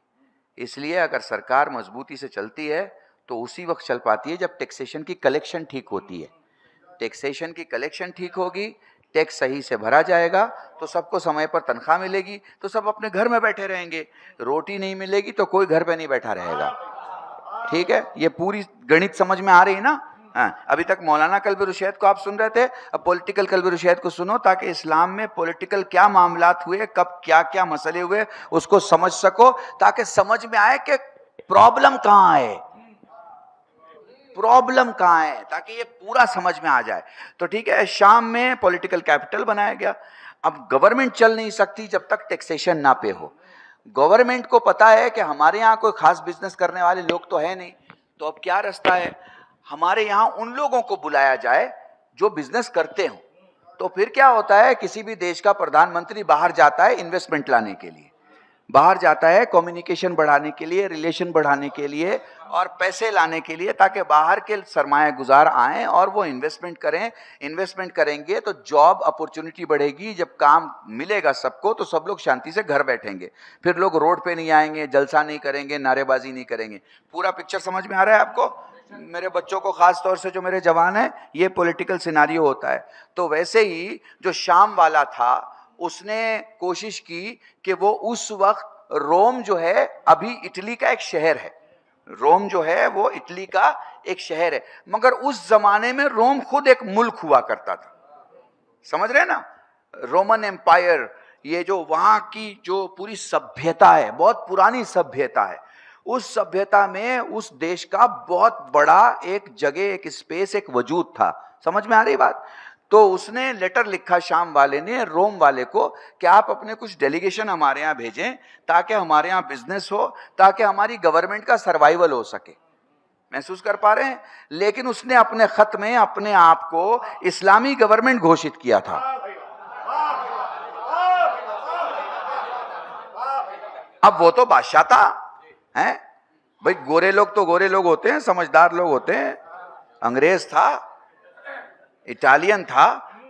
इसलिए अगर सरकार मजबूती से चलती है तो उसी वक्त चल पाती है जब टैक्सेशन की कलेक्शन ठीक होती है। टैक्सेशन की कलेक्शन ठीक होगी, टैक्स सही से भरा जाएगा तो सबको समय पर तनख्वाह मिलेगी, तो सब अपने घर में बैठे रहेंगे। रोटी नहीं मिलेगी तो कोई घर पे नहीं बैठा रहेगा, ठीक है? ये पूरी गणित समझ में आ रही है ना? हाँ, अभी तक मौलाना कल्बी रुशैद को आप सुन रहे थे, अब पॉलिटिकल कल्बी रुशैद को सुनो, ताकि इस्लाम में पॉलिटिकल क्या मामलात हुए, कब क्या क्या मसले हुए उसको समझ सको, ताकि समझ में आए कि प्रॉब्लम कहाँ है, प्रॉब्लम कहाँ है, ताकि ये पूरा समझ में आ जाए। तो ठीक है, शाम में पॉलिटिकल कैपिटल बनाया गया। अब गवर्नमेंट चल नहीं सकती जब तक टैक्सेशन ना पे हो। गवर्नमेंट को पता है कि हमारे यहाँ कोई खास बिजनेस करने वाले लोग तो है नहीं, तो अब क्या रास्ता है? हमारे यहाँ उन लोगों को बुलाया जाए जो बिजनेस करते हो। तो फिर क्या होता है? किसी भी देश का प्रधानमंत्री बाहर जाता है इन्वेस्टमेंट लाने के लिए, बाहर जाता है कम्युनिकेशन बढ़ाने के लिए, रिलेशन बढ़ाने के लिए और पैसे लाने के लिए, ताकि बाहर के सरमाया गुजार आएँ और वो इन्वेस्टमेंट करें। इन्वेस्टमेंट करेंगे तो जॉब अपॉर्चुनिटी बढ़ेगी, जब काम मिलेगा सबको तो सब लोग शांति से घर बैठेंगे, फिर लोग रोड पे नहीं आएंगे, जलसा नहीं करेंगे, नारेबाजी नहीं करेंगे। पूरा पिक्चर समझ में आ रहा है आपको? मेरे बच्चों को खास तौर से जो मेरे जवान हैं, ये पॉलिटिकल सिनारियो होता है। तो वैसे ही जो शाम वाला था उसने कोशिश की कि वो उस वक्त रोम जो है, अभी इटली का एक शहर है, रोम जो है वो इटली का एक शहर है, मगर उस जमाने में रोम खुद एक मुल्क हुआ करता था। समझ रहे हैं ना? रोमन एम्पायर, ये जो वहां की जो पूरी सभ्यता है, बहुत पुरानी सभ्यता है, उस सभ्यता में उस देश का बहुत बड़ा एक जगह, एक स्पेस, एक वजूद था। समझ में आ रही बात? तो उसने लेटर लिखा शाम वाले ने रोम वाले को कि आप अपने कुछ डेलीगेशन हमारे यहाँ भेजें ताकि हमारे यहाँ बिजनेस हो, ताकि हमारी गवर्नमेंट का सर्वाइवल हो सके। महसूस कर पा रहे हैं? लेकिन उसने अपने खत में अपने आप को इस्लामी गवर्नमेंट घोषित किया था। अब वो तो बादशाह था, हैं भाई? गोरे लोग तो गोरे लोग होते हैं, समझदार लोग होते हैं। अंग्रेज था, इटालियन था,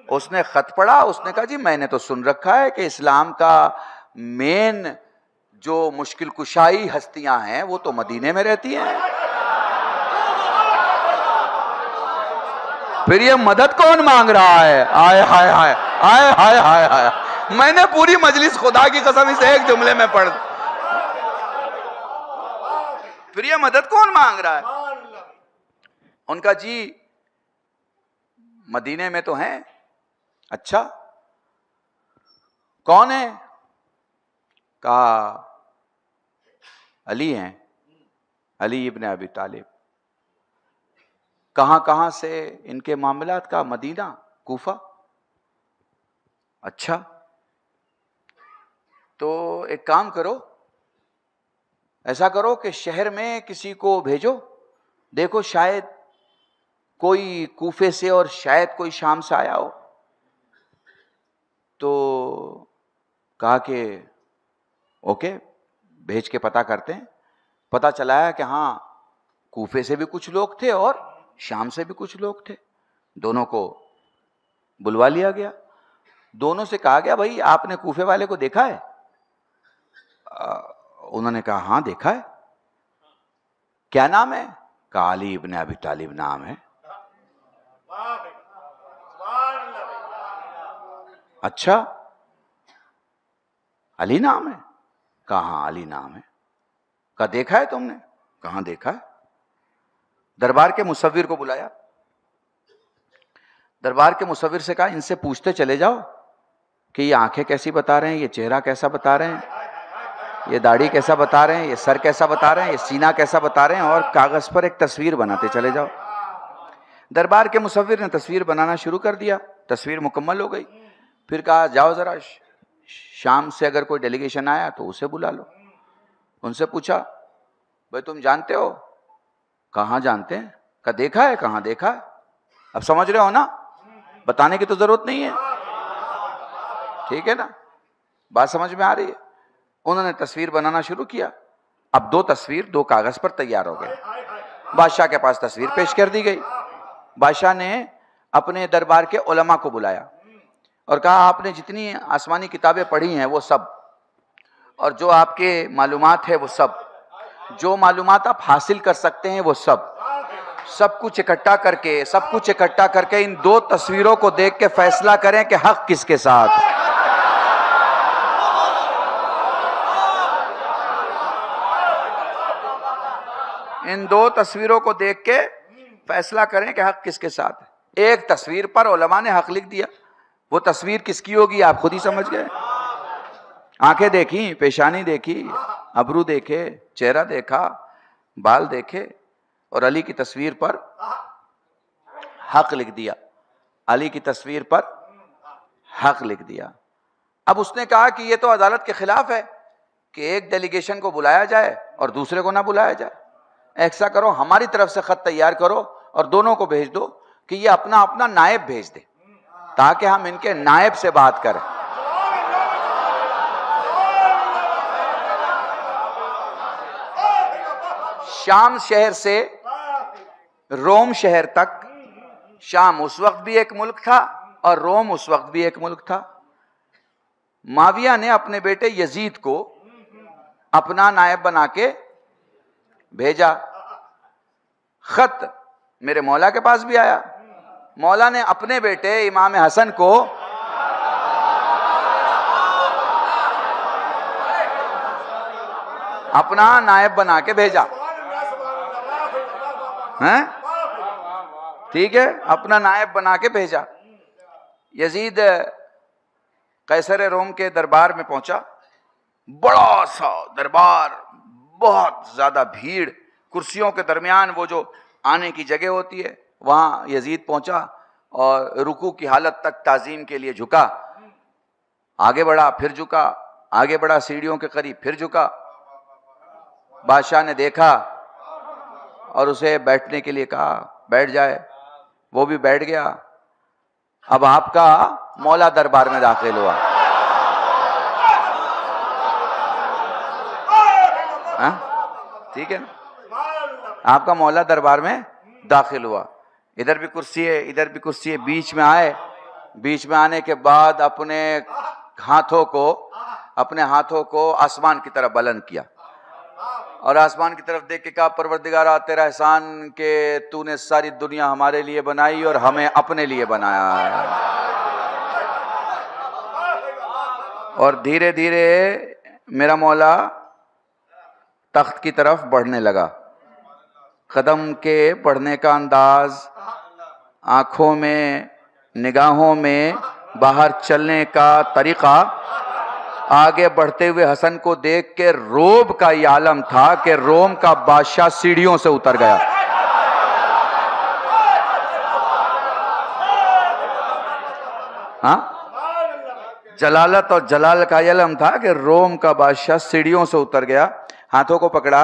उसने खत पढ़ा, उसने कहा जी मैंने तो सुन रखा है कि इस्लाम का मेन जो मुश्किल कुशाई हस्तियां हैं वो तो मदीने में रहती हैं। फिर ये मदद कौन मांग रहा है? आय हाय हाय, आय हाय हाय हाय। मैंने पूरी मजलिस खुदा की कसम इसे एक जुमले में पढ़, फिर ये मदद कौन मांग रहा है? उनका जी मदीने में तो हैं। अच्छा, कौन है? कहा अली हैं, अली इब्ने अबी तालिब। कहां से इनके मामलात का? मदीना, कूफा। अच्छा, तो एक काम करो, ऐसा करो कि शहर में किसी को भेजो, देखो शायद कोई कूफे से और शायद कोई शाम से आया हो। तो कहा कि ओके, भेज के पता करते हैं। पता चला है कि हाँ, कूफे से भी कुछ लोग थे और शाम से भी कुछ लोग थे। दोनों को बुलवा लिया गया। दोनों से कहा गया, भाई आपने कूफे वाले को देखा है? उन्होंने कहा हाँ देखा है। क्या नाम है? कहा अली इब्ने अबी तालिब नाम है। अच्छा, अली नाम है? कहा हाँ अली नाम है। कहा देखा है तुमने? कहां देखा है। दरबार के मुसव्विर को बुलाया। दरबार के मुसव्विर से कहा इनसे पूछते चले जाओ कि ये आंखें कैसी बता रहे हैं, ये चेहरा कैसा बता रहे हैं, ये दाढ़ी कैसा बता रहे हैं, ये सर कैसा बता रहे हैं, ये सीना कैसा बता रहे हैं, और कागज पर एक तस्वीर बनाते चले जाओ। दरबार के मुसव्विर ने तस्वीर बनाना शुरू कर दिया। तस्वीर मुकम्मल हो गई। फिर कहा जाओ जरा शाम से अगर कोई डेलीगेशन आया तो उसे बुला लो। उनसे पूछा भाई तुम जानते हो? कहाँ जानते हैं? कहा देखा है। कहाँ देखा है? अब समझ रहे हो ना, बताने की तो जरूरत नहीं है, ठीक है ना, बात समझ में आ रही है। उन्होंने तस्वीर बनाना शुरू किया। अब दो तस्वीर दो कागज पर तैयार हो गए। बादशाह के पास तस्वीर पेश कर दी गई। बादशाह ने अपने दरबार के उलमा को बुलाया और कहा आपने जितनी आसमानी किताबें पढ़ी हैं वो सब, और जो आपके मालूमात है वो सब, जो मालूमात आप हासिल कर सकते हैं वो सब कुछ इकट्ठा करके इन दो तस्वीरों को देख के फैसला करें कि हक किसके साथ। इन दो तस्वीरों को देख के फैसला करें कि हक किसके साथ है। एक तस्वीर पर उलमा ने हक लिख दिया। वो तस्वीर किसकी होगी आप खुद ही समझ गए। आंखें देखी, पेशानी देखी, अबरू देखे, चेहरा देखा, बाल देखे, और अली की तस्वीर पर हक लिख दिया। अली की तस्वीर पर हक लिख दिया। अब उसने कहा कि यह तो अदालत के खिलाफ है कि एक डेलीगेशन को बुलाया जाए और दूसरे को ना बुलाया जाए। ऐसा करो, हमारी तरफ से खत तैयार करो और दोनों को भेज दो कि ये अपना अपना नायब भेज दे, ताकि हम इनके नायब से बात करें। शाम शहर से रोम शहर तक, शाम उस वक्त भी एक मुल्क था और रोम उस वक्त भी एक मुल्क था। माविया ने अपने बेटे यजीद को अपना नायब बना के भेजा। खत मेरे मौला के पास भी आया। मौला ने अपने बेटे इमाम हसन को अपना नायब बना के भेजा। हैं? ठीक है, अपना नायब बना के भेजा। यजीद कैसर रोम के दरबार में पहुंचा। बड़ा सा दरबार, बहुत ज्यादा भीड़, कुर्सियों के दरमियान वो जो आने की जगह होती है वहां यजीद पहुंचा और रुकू की हालत तक ताजीम के लिए झुका। आगे बढ़ा, फिर झुका, आगे बढ़ा, सीढ़ियों के करीब फिर झुका। बादशाह ने देखा और उसे बैठने के लिए कहा बैठ जाए। वो भी बैठ गया। अब आपका मौला दरबार में दाखिल हुआ। ठीक है ना, आपका मौला दरबार में दाखिल हुआ। इधर भी कुर्सी है, इधर भी कुर्सी है। बीच में आए। बीच में आने के बाद अपने हाथों को आसमान की तरफ बुलंद किया और आसमान की तरफ देख के कहा परवरदिगारा तेरा एहसान के तूने सारी दुनिया हमारे लिए बनाई और हमें अपने लिए बनाया है। और धीरे धीरे मेरा मौला तख्त की तरफ बढ़ने लगा। कदम के पढ़ने का अंदाज, आंखों में, निगाहों में, बाहर चलने का तरीका, आगे बढ़ते हुए हसन को देख के रोब का ये आलम था कि रोम का बादशाह सीढ़ियों से उतर गया। हाँ, जलालत और जलाल का आलम था कि रोम का बादशाह सीढ़ियों से उतर गया। हाथों को पकड़ा,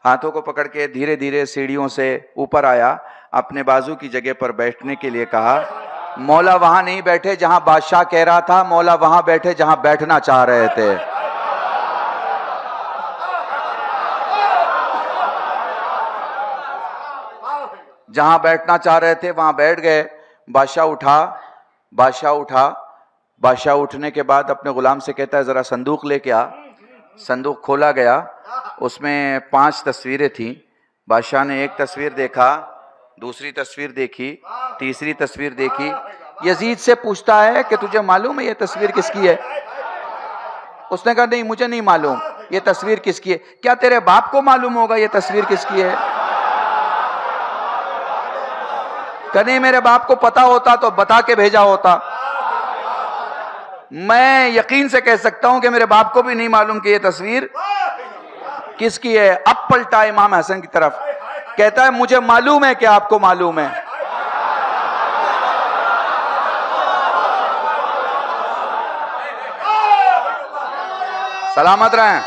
हाथों को पकड़ के धीरे धीरे सीढ़ियों से ऊपर आया, अपने बाजू की जगह पर बैठने के लिए कहा। मौला वहां नहीं बैठे जहां बादशाह कह रहा था, मौला वहां बैठे जहां बैठना चाह रहे थे। जहां बैठना चाह रहे थे वहां बैठ गए। बादशाह उठा, बादशाह उठा। बादशाह उठने के बाद अपने गुलाम से कहता है जरा संदूक लेके आ। संदूक खोला गया, उसमें 5 तस्वीरें थीं। बादशाह ने एक तस्वीर देखा, दूसरी तस्वीर देखी, तीसरी तस्वीर देखी। यजीद से पूछता है कि तुझे मालूम है ये तस्वीर किसकी है? उसने कहा नहीं मुझे नहीं मालूम ये तस्वीर किसकी है। क्या तेरे बाप को मालूम होगा ये तस्वीर किसकी है? कहा नहीं मेरे बाप को पता होता तो बता के भेजा होता। मैं यकीन से कह सकता हूं कि मेरे बाप को भी नहीं मालूम कि ये तस्वीर किसकी है। अब पलटा इमाम हसन की तरफ, कहता है मुझे मालूम है कि आपको मालूम है। सलामत रहें।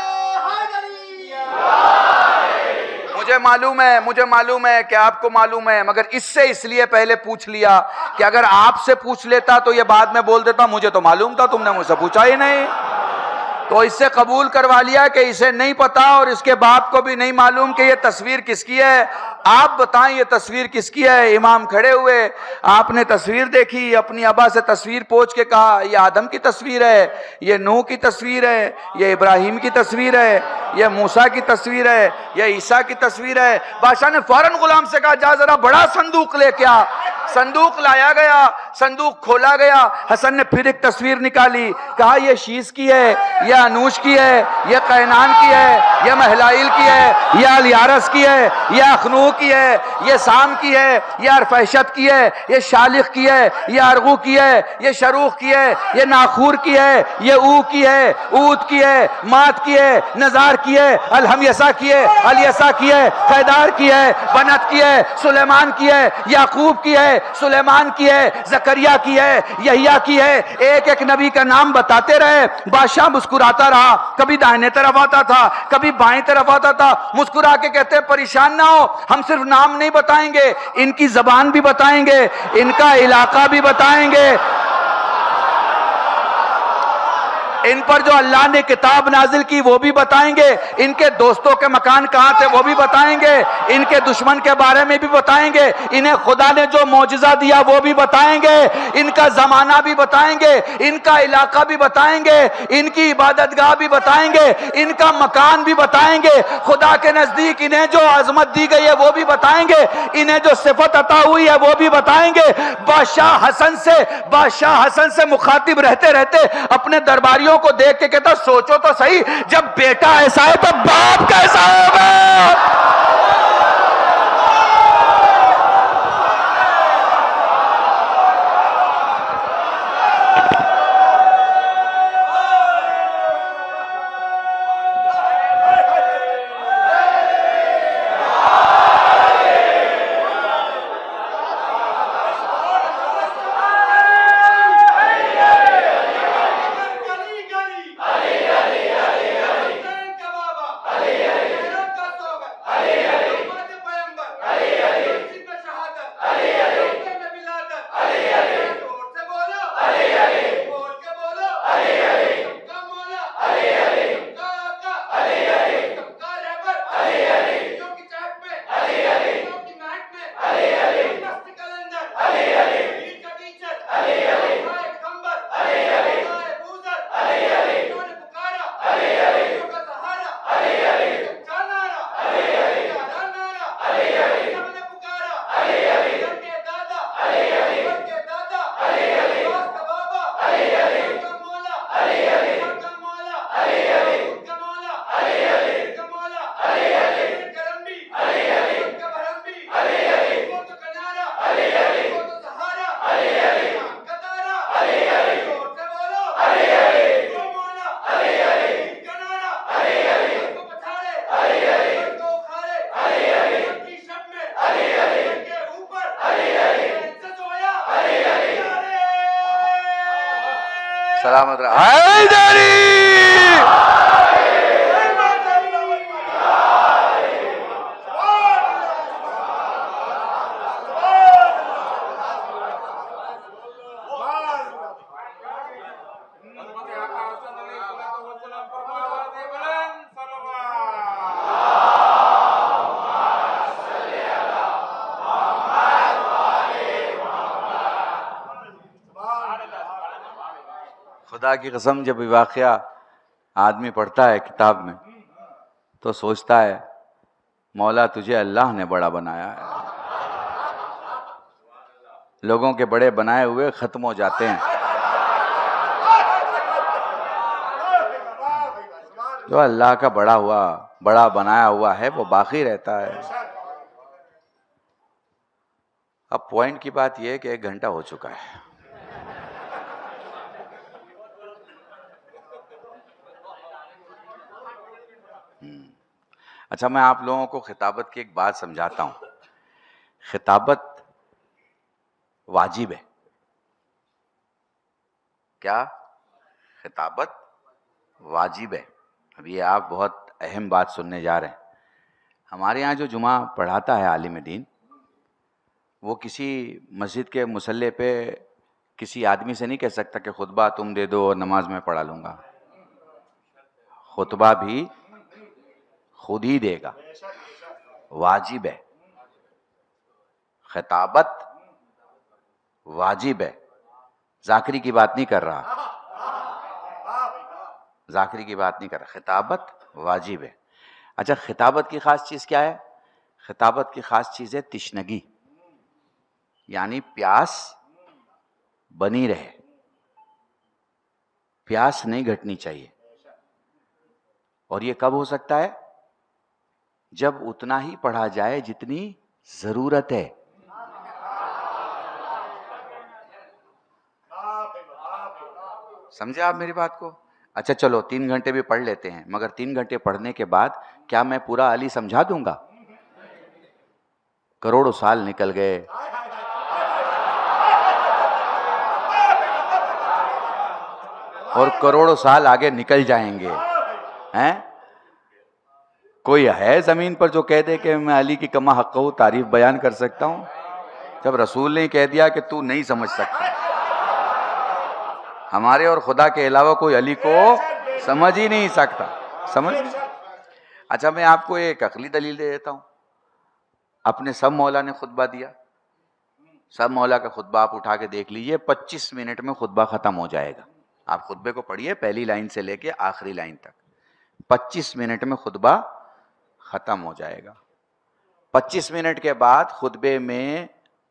मुझे मालूम है कि आपको मालूम है, मगर इससे इसलिए पहले पूछ लिया कि अगर आपसे पूछ लेता तो ये बाद में बोल देता मुझे तो मालूम था, तुमने मुझसे पूछा ही नहीं। तो इससे कबूल करवा लिया कि इसे नहीं पता और इसके बाप को भी नहीं मालूम कि ये तस्वीर किसकी है। आप बताएं ये तस्वीर किसकी है? इमाम खड़े हुए, आपने तस्वीर देखी, अपनी अबा से तस्वीर पूछ के कहा ये आदम की तस्वीर है, ये नूह की तस्वीर है, ये इब्राहिम की तस्वीर है, ये मूसा की तस्वीर है, ये ईसा की तस्वीर है। बादशाह ने फौरन गुलाम से कहा जा जरा बड़ा संदूक लेके आ। संदूक लाया गया, संदूक खोला गया। हसन ने फिर एक तस्वीर निकाली, कहा ये शीश की है, ये अनूश की है, ये कैनान की है, ये महलाइल की है, ये अलियारस की है, ये अखनू की है, ये साम की है, ये अरफैशत की है, ये शालिख की है, ये अरगू की है, ये शरूख की है, ये नाखूर की है, ये ऊ की है, ऊद की है, मात की है, नजार की है, अलहमयसा की है, अलियसा की है, खैदार की है, बनत की है, सुलेमान की है, याकूब की है, सुलेमान की है, जकरिया की है, यहिया की है। एक एक नबी का नाम बताते रहे। बादशाह मुस्कुराता रहा, कभी दाहिने तरफ आता था, कभी बाएं तरफ आता था। मुस्कुरा के कहते परेशान ना हो, हम सिर्फ नाम नहीं बताएंगे, इनकी जबान भी बताएंगे, इनका इलाका भी बताएंगे, इन पर जो अल्लाह ने किताब नाजिल की वो भी बताएंगे, इनके दोस्तों के मकान कहां थे वो भी बताएंगे, इनके दुश्मन के बारे में भी बताएंगे, इन्हें खुदा ने जो मौजज़ा दिया वो भी बताएंगे, इनका जमाना भी बताएंगे, इनका इलाका भी बताएंगे, इनकी इबादतगाह भी बताएंगे, इनका मकान भी बताएंगे, खुदा के नजदीक इन्हें जो अजमत दी गई है वो भी बताएंगे, इन्हें जो सिफत अता हुई है वो भी बताएंगे। बादशाह हसन से मुखातिब रहते रहते अपने दरबारियों को देख के कहता सोचो तो सही, जब बेटा ऐसा है तो बाप कैसा होगा। सलामत रहा। हैदरी खुदा की कसम, जब ये वाकया आदमी पढ़ता है किताब में तो सोचता है मौला तुझे अल्लाह ने बड़ा बनाया है। लोगों के बड़े बनाए हुए खत्म हो जाते हैं, जो अल्लाह का बड़ा बनाया हुआ है वो बाकी रहता है। अब पॉइंट की बात यह है कि 1 घंटा हो चुका है। अच्छा, मैं आप लोगों को खिताबत की एक बात समझाता हूं। खिताबत वाजिब है। क्या? खिताबत वाजिब है। अब ये आप बहुत अहम बात सुनने जा रहे हैं। हमारे यहाँ जो जुमा पढ़ाता है आलिम दीन, वो किसी मस्जिद के मुसल्ले पे किसी आदमी से नहीं कह सकता कि खुतबा तुम दे दो और नमाज में पढ़ा लूँगा। खुतबा भी खुद ही देगा, वाजिब है। खिताबत वाजिब है। जाकरी की बात नहीं कर रहा, जाकरी की बात नहीं कर रहा, खिताबत वाजिब है। अच्छा, खिताबत की खास चीज़ क्या है? खिताबत की खास चीज़ है तिश्नगी, यानी प्यास बनी रहे, प्यास नहीं घटनी चाहिए। और ये कब हो सकता है? जब उतना ही पढ़ा जाए जितनी जरूरत है। समझे आप मेरी बात को? अच्छा चलो 3 घंटे भी पढ़ लेते हैं, मगर 3 घंटे पढ़ने के बाद क्या मैं पूरा अली समझा दूंगा? करोड़ों साल निकल गए, और करोड़ों साल आगे निकल जाएंगे, हैं? कोई है जमीन पर जो कह दे कि मैं अली की कमा हक़्क़हू तारीफ बयान कर सकता हूं? जब रसूल ने कह दिया कि तू नहीं समझ सकता, हमारे और खुदा के अलावा कोई अली को समझ ही नहीं सकता। समझ? अच्छा, मैं आपको एक अकली दलील दे देता हूं। अपने सब मौला ने खुतबा दिया, सब मौला का खुतबा आप उठा के देख लीजिए, 25 मिनट में खुतबा खत्म हो जाएगा। आप खुतबे को पढ़िए पहली लाइन से लेके आखिरी लाइन तक, 25 मिनट में खुतबा खत्म हो जाएगा। 25 मिनट के बाद खुतबे में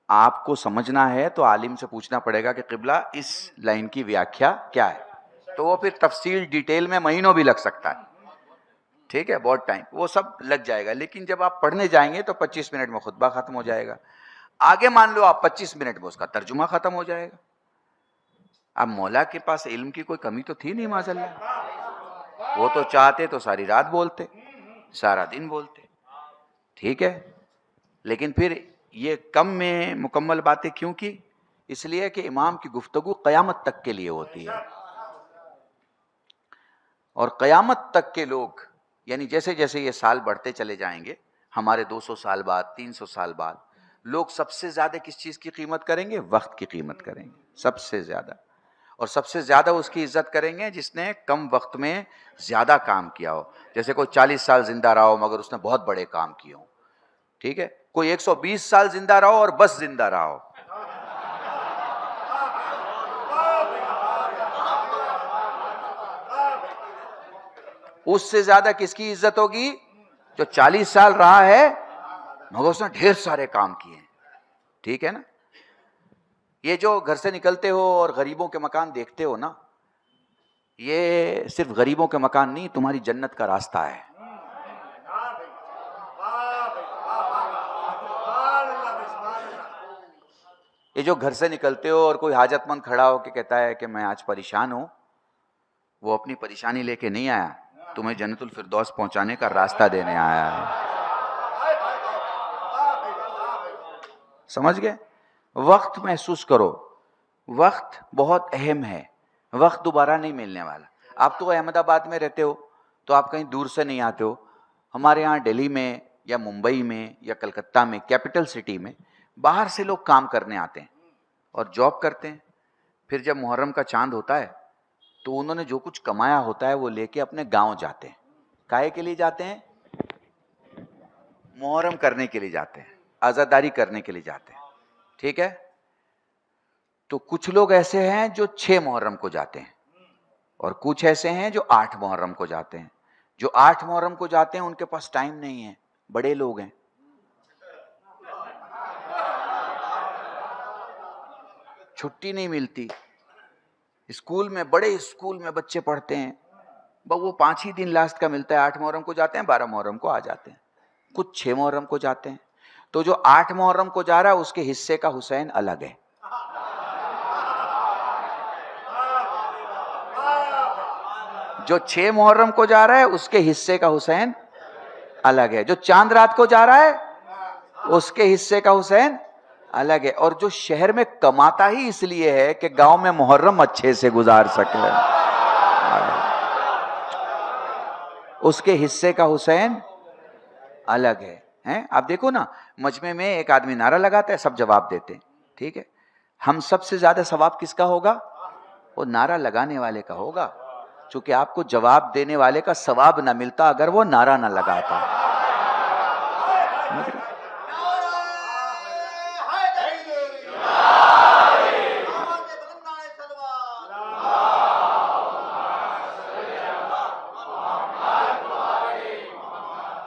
आपको समझना है तो आलिम से पूछना पड़ेगा कि क़िबला इस लाइन की व्याख्या क्या है, तो वो फिर तफसील डिटेल में महीनों भी लग सकता है। ठीक है, बहुत टाइम वो सब लग जाएगा, लेकिन जब आप पढ़ने जाएंगे तो 25 मिनट में खुतबा खत्म हो जाएगा। आगे मान लो आप 25 मिनट में उसका तर्जुमा खत्म हो जाएगा। अब मौला के पास इल्म की कोई कमी तो थी नहीं माज़अल्लाह, वो तो चाहते तो सारी रात बोलते, सारा दिन बोलते। ठीक है, लेकिन फिर ये कम में मुकम्मल बातें क्यों की? इसलिए कि इमाम की गुफ्तगू क़यामत तक के लिए होती है, और क़यामत तक के लोग, यानी जैसे जैसे ये साल बढ़ते चले जाएंगे, हमारे 200 साल बाद, 300 साल बाद, लोग सबसे ज़्यादा किस चीज़ की कीमत करेंगे? वक्त की कीमत करेंगे सबसे ज़्यादा। और सबसे ज़्यादा उसकी इज्जत करेंगे जिसने कम वक्त में ज़्यादा काम किया हो। जैसे कोई 40 साल जिंदा रहा हो मगर उसने बहुत बड़े काम किए हो। ठीक है, कोई 120 साल जिंदा रहा हो और बस जिंदा रहा हो। उससे ज्यादा किसकी इज्जत होगी? जो 40 साल रहा है मगर उसने ढेर सारे काम किए हैं। ठीक है ना? ये जो घर से निकलते हो और गरीबों के मकान देखते हो ना, ये सिर्फ गरीबों के मकान नहीं, तुम्हारी जन्नत का रास्ता है। ये जो घर से निकलते हो और कोई हाजतमंद खड़ा हो के कहता है कि मैं आज परेशान हूं, वो अपनी परेशानी लेके नहीं आया, तुम्हें जन्नतुल फिरदौस पहुंचाने का रास्ता देने आया है। समझ गए? वक्त महसूस करो, वक्त बहुत अहम है। वक्त दोबारा नहीं मिलने वाला। आप तो अहमदाबाद में रहते हो, तो आप कहीं दूर से नहीं आते हो। हमारे यहाँ दिल्ली में या मुंबई में या कलकत्ता में, कैपिटल सिटी में, बाहर से लोग काम करने आते हैं और जॉब करते हैं। फिर जब मुहर्रम का चांद होता है तो उन्होंने जो कुछ कमाया होता है वो लेके अपने गांव जाते हैं। काहे के लिए जाते हैं? मुहर्रम करने के लिए जाते हैं, आज़ादारी करने के लिए जाते हैं। ठीक है, तो कुछ लोग ऐसे हैं जो 6 मुहर्रम को जाते हैं और कुछ ऐसे हैं जो 8 मुहर्रम को जाते हैं। जो 8 मुहर्रम को जाते हैं उनके पास टाइम नहीं है, बड़े लोग हैं, छुट्टी नहीं मिलती। स्कूल में, बड़े स्कूल में बच्चे पढ़ते हैं, वो 5 ही दिन लास्ट का मिलता है। 8 मुहर्रम को जाते हैं, 12 मुहर्रम को आ जाते हैं, कुछ 6 मुहर्रम को जाते हैं। तो जो 8 मुहर्रम को जा रहा है उसके हिस्से का हुसैन अलग है। जो 6 मुहर्रम को जा रहा है उसके हिस्से का हुसैन अलग है। जो चांद रात को जा रहा है उसके हिस्से का हुसैन अलग है। और जो शहर में कमाता ही इसलिए है कि गांव में मुहर्रम अच्छे से गुजार सके, उसके हिस्से का हुसैन अलग है। हैं? आप देखो ना, मजमे में एक आदमी नारा लगाता है, सब जवाब देते हैं। ठीक है, हम सबसे ज्यादा सवाब किसका होगा? वो नारा लगाने वाले का होगा, क्योंकि आपको जवाब देने वाले का सवाब ना मिलता अगर वो नारा ना लगाता।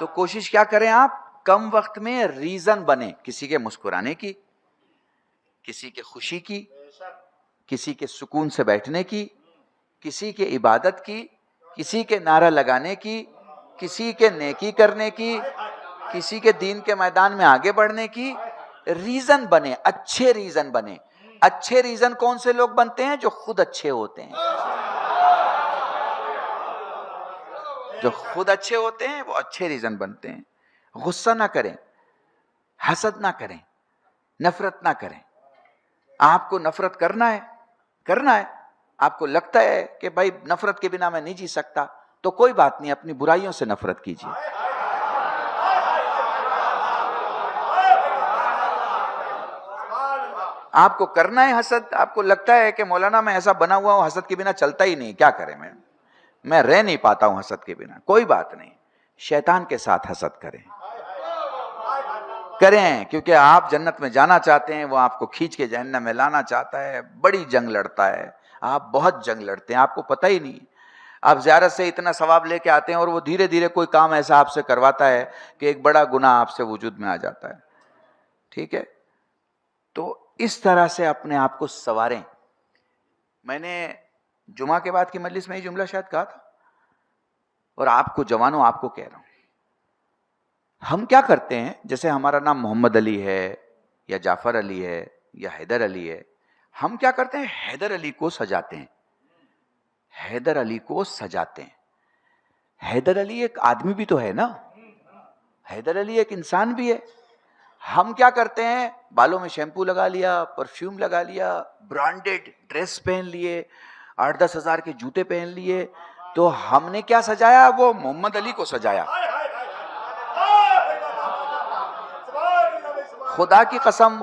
तो कोशिश क्या करें आप? कम वक्त में रीजन बने, किसी के मुस्कुराने की, किसी के खुशी की, किसी के सुकून से बैठने की, किसी के इबादत की, किसी के नारा लगाने की, किसी के नेकी करने की, किसी के दीन के मैदान में आगे बढ़ने की रीजन बने, अच्छे रीजन बने। अच्छे रीजन कौन से लोग बनते हैं? जो खुद अच्छे होते हैं। जो खुद अच्छे होते हैं वो अच्छे रीजन बनते हैं। गुस्सा ना करें, हसद ना करें, नफरत ना करें। आपको नफरत करना है, आपको लगता है कि भाई नफरत के बिना मैं नहीं जी सकता, तो कोई बात नहीं, अपनी बुराइयों से नफरत कीजिए। आपको करना है हसद, आपको लगता है कि मौलाना मैं ऐसा बना हुआ हूं, हसद के बिना चलता ही नहीं, क्या करें, मैं रह नहीं पाता हूं हसद के बिना। कोई बात नहीं, शैतान के साथ हसद करें, क्योंकि आप जन्नत में जाना चाहते हैं, वो आपको खींच के जहन्नम में लाना चाहता है। बड़ी जंग लड़ता है, आप बहुत जंग लड़ते हैं, आपको पता ही नहीं। आप ज़ियारत से इतना सवाब लेके आते हैं और वो धीरे धीरे कोई काम ऐसा आपसे करवाता है कि एक बड़ा गुनाह आपसे वजूद में आ जाता है। ठीक है, तो इस तरह से अपने आप को संवारें। मैंने जुमा के बाद की मजलिस में ये जुमला शायद कहा था, और आपको जवानों, आपको कह रहा हूं, हम क्या करते हैं, जैसे हमारा नाम मोहम्मद अली है या जाफर अली है या हैदर अली है, हम क्या करते हैं? हैदर अली को सजाते हैं, हैदर अली को सजाते हैं। हैदर अली एक आदमी भी तो है ना, हैदर अली एक इंसान भी है। हम क्या करते हैं? बालों में शैम्पू लगा लिया, परफ्यूम लगा लिया, ब्रांडेड ड्रेस पहन लिए, 8-10 हजार के जूते पहन लिए, तो हमने क्या सजाया? वो मोहम्मद अली को सजाया। खुदा की कसम,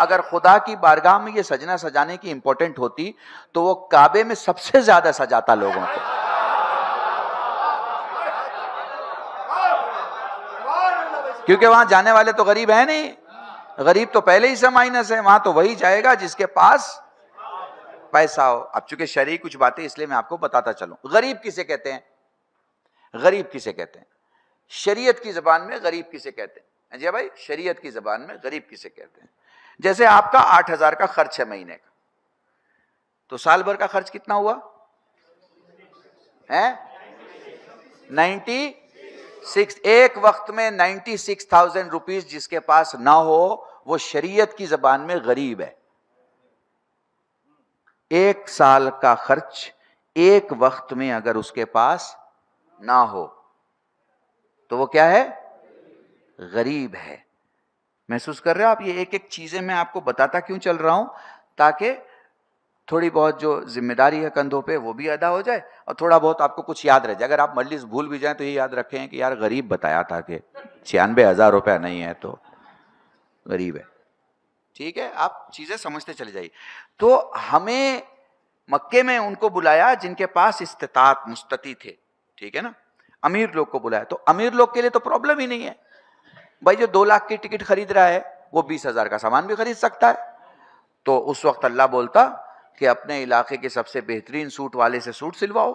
अगर खुदा की बारगाह में ये सजना सजाने की इंपॉर्टेंट होती तो वो काबे में सबसे ज्यादा सजाता लोगों को। क्योंकि वहां जाने वाले तो गरीब है नहीं, गरीब तो पहले ही से माइनस है, वहां तो वही जाएगा जिसके पास पैसा हो। अब चूंकि शरई कुछ बातें, इसलिए मैं आपको बताता चलूं। गरीब किसे कहते हैं? गरीब किसे कहते हैं? शरीयत की जबान में गरीब किसे कहते हैं? जी भाई, शरीयत की जबान में गरीब किसे कहते हैं? जैसे आपका 8,000 का खर्च है महीने का, तो साल भर का खर्च कितना हुआ है? 96। एक वक्त में 96,000 रुपीज जिसके पास ना हो, वो शरीयत की जबान में गरीब है। एक साल का खर्च एक वक्त में अगर उसके पास ना हो तो वो क्या है? गरीब है। महसूस कर रहे हो आप? ये एक एक चीजें मैं आपको बताता क्यों चल रहा हूं, ताकि थोड़ी बहुत जो जिम्मेदारी है कंधों पे वो भी अदा हो जाए, और थोड़ा बहुत आपको कुछ याद रह जाए। अगर आप मजलिस भूल भी जाए तो ये याद रखें कि यार गरीब बताया था कि 96,000 रुपया नहीं है तो गरीब है। ठीक है, आप चीजें समझते चले जाइए। तो हमें मक्के में उनको बुलाया जिनके पास इस्तिताअत मुस्तती थे, ठीक है ना। अमीर लोग को बुलाया, तो अमीर लोग के लिए तो प्रॉब्लम ही नहीं है भाई। जो 2 लाख की टिकट खरीद रहा है वो 20,000 का सामान भी खरीद सकता है। तो उस वक्त अल्लाह बोलता कि अपने इलाके के सबसे बेहतरीन सूट वाले से सूट सिलवाओ,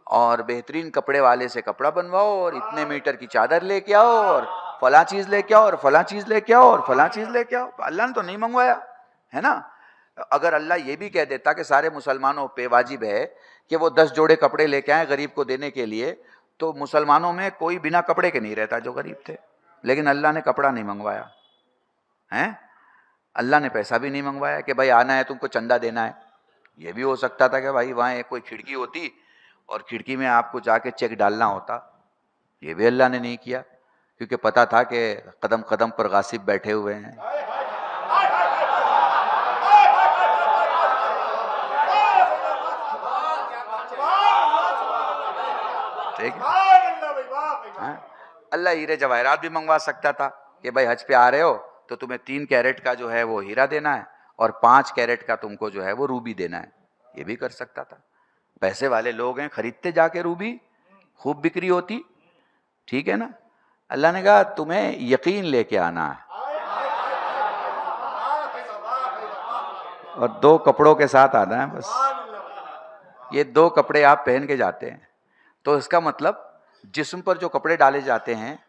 और बेहतरीन कपड़े वाले से कपड़ा बनवाओ, और इतने मीटर की चादर लेके आओ, और फला चीज लेके आओ, और फला चीज लेके आओ, और फला चीज लेके आओ। अल्लाह ने तो नहीं मंगवाया, है ना। अगर अल्लाह ये भी कह देता कि सारे मुसलमानों पे वाजिब है कि वो 10 जोड़े कपड़े लेके आए गरीब को देने के लिए, तो मुसलमानों में कोई बिना कपड़े के नहीं रहता जो गरीब थे। लेकिन अल्लाह ने कपड़ा नहीं मंगवाया है, अल्लाह ने पैसा भी नहीं मंगवाया कि भाई आना है तुमको चंदा देना है। ये भी हो सकता था कि भाई वहाँ एक कोई खिड़की होती और खिड़की में आपको जाके चेक डालना होता। ये भी अल्लाह ने नहीं किया, क्योंकि पता था कि कदम कदम पर गासिब बैठे हुए हैं। ठीक है, अल्लाह हीरे जवाहरात भी मंगवा सकता था कि भाई हज पे आ रहे हो तो तुम्हें 3 कैरेट का जो है वो हीरा देना है, और 5 कैरेट का तुमको जो है वो रूबी देना है। ये भी कर सकता था। पैसे वाले लोग हैं, खरीदते जाके रूबी, खूब बिक्री होती। ठीक है ना। अल्लाह ने कहा तुम्हें यकीन लेके आना है, और 2 कपड़ों के साथ आना है बस। ये 2 कपड़े आप पहन के जाते हैं, तो इसका मतलब जिस्म पर जो कपड़े डाले जाते हैं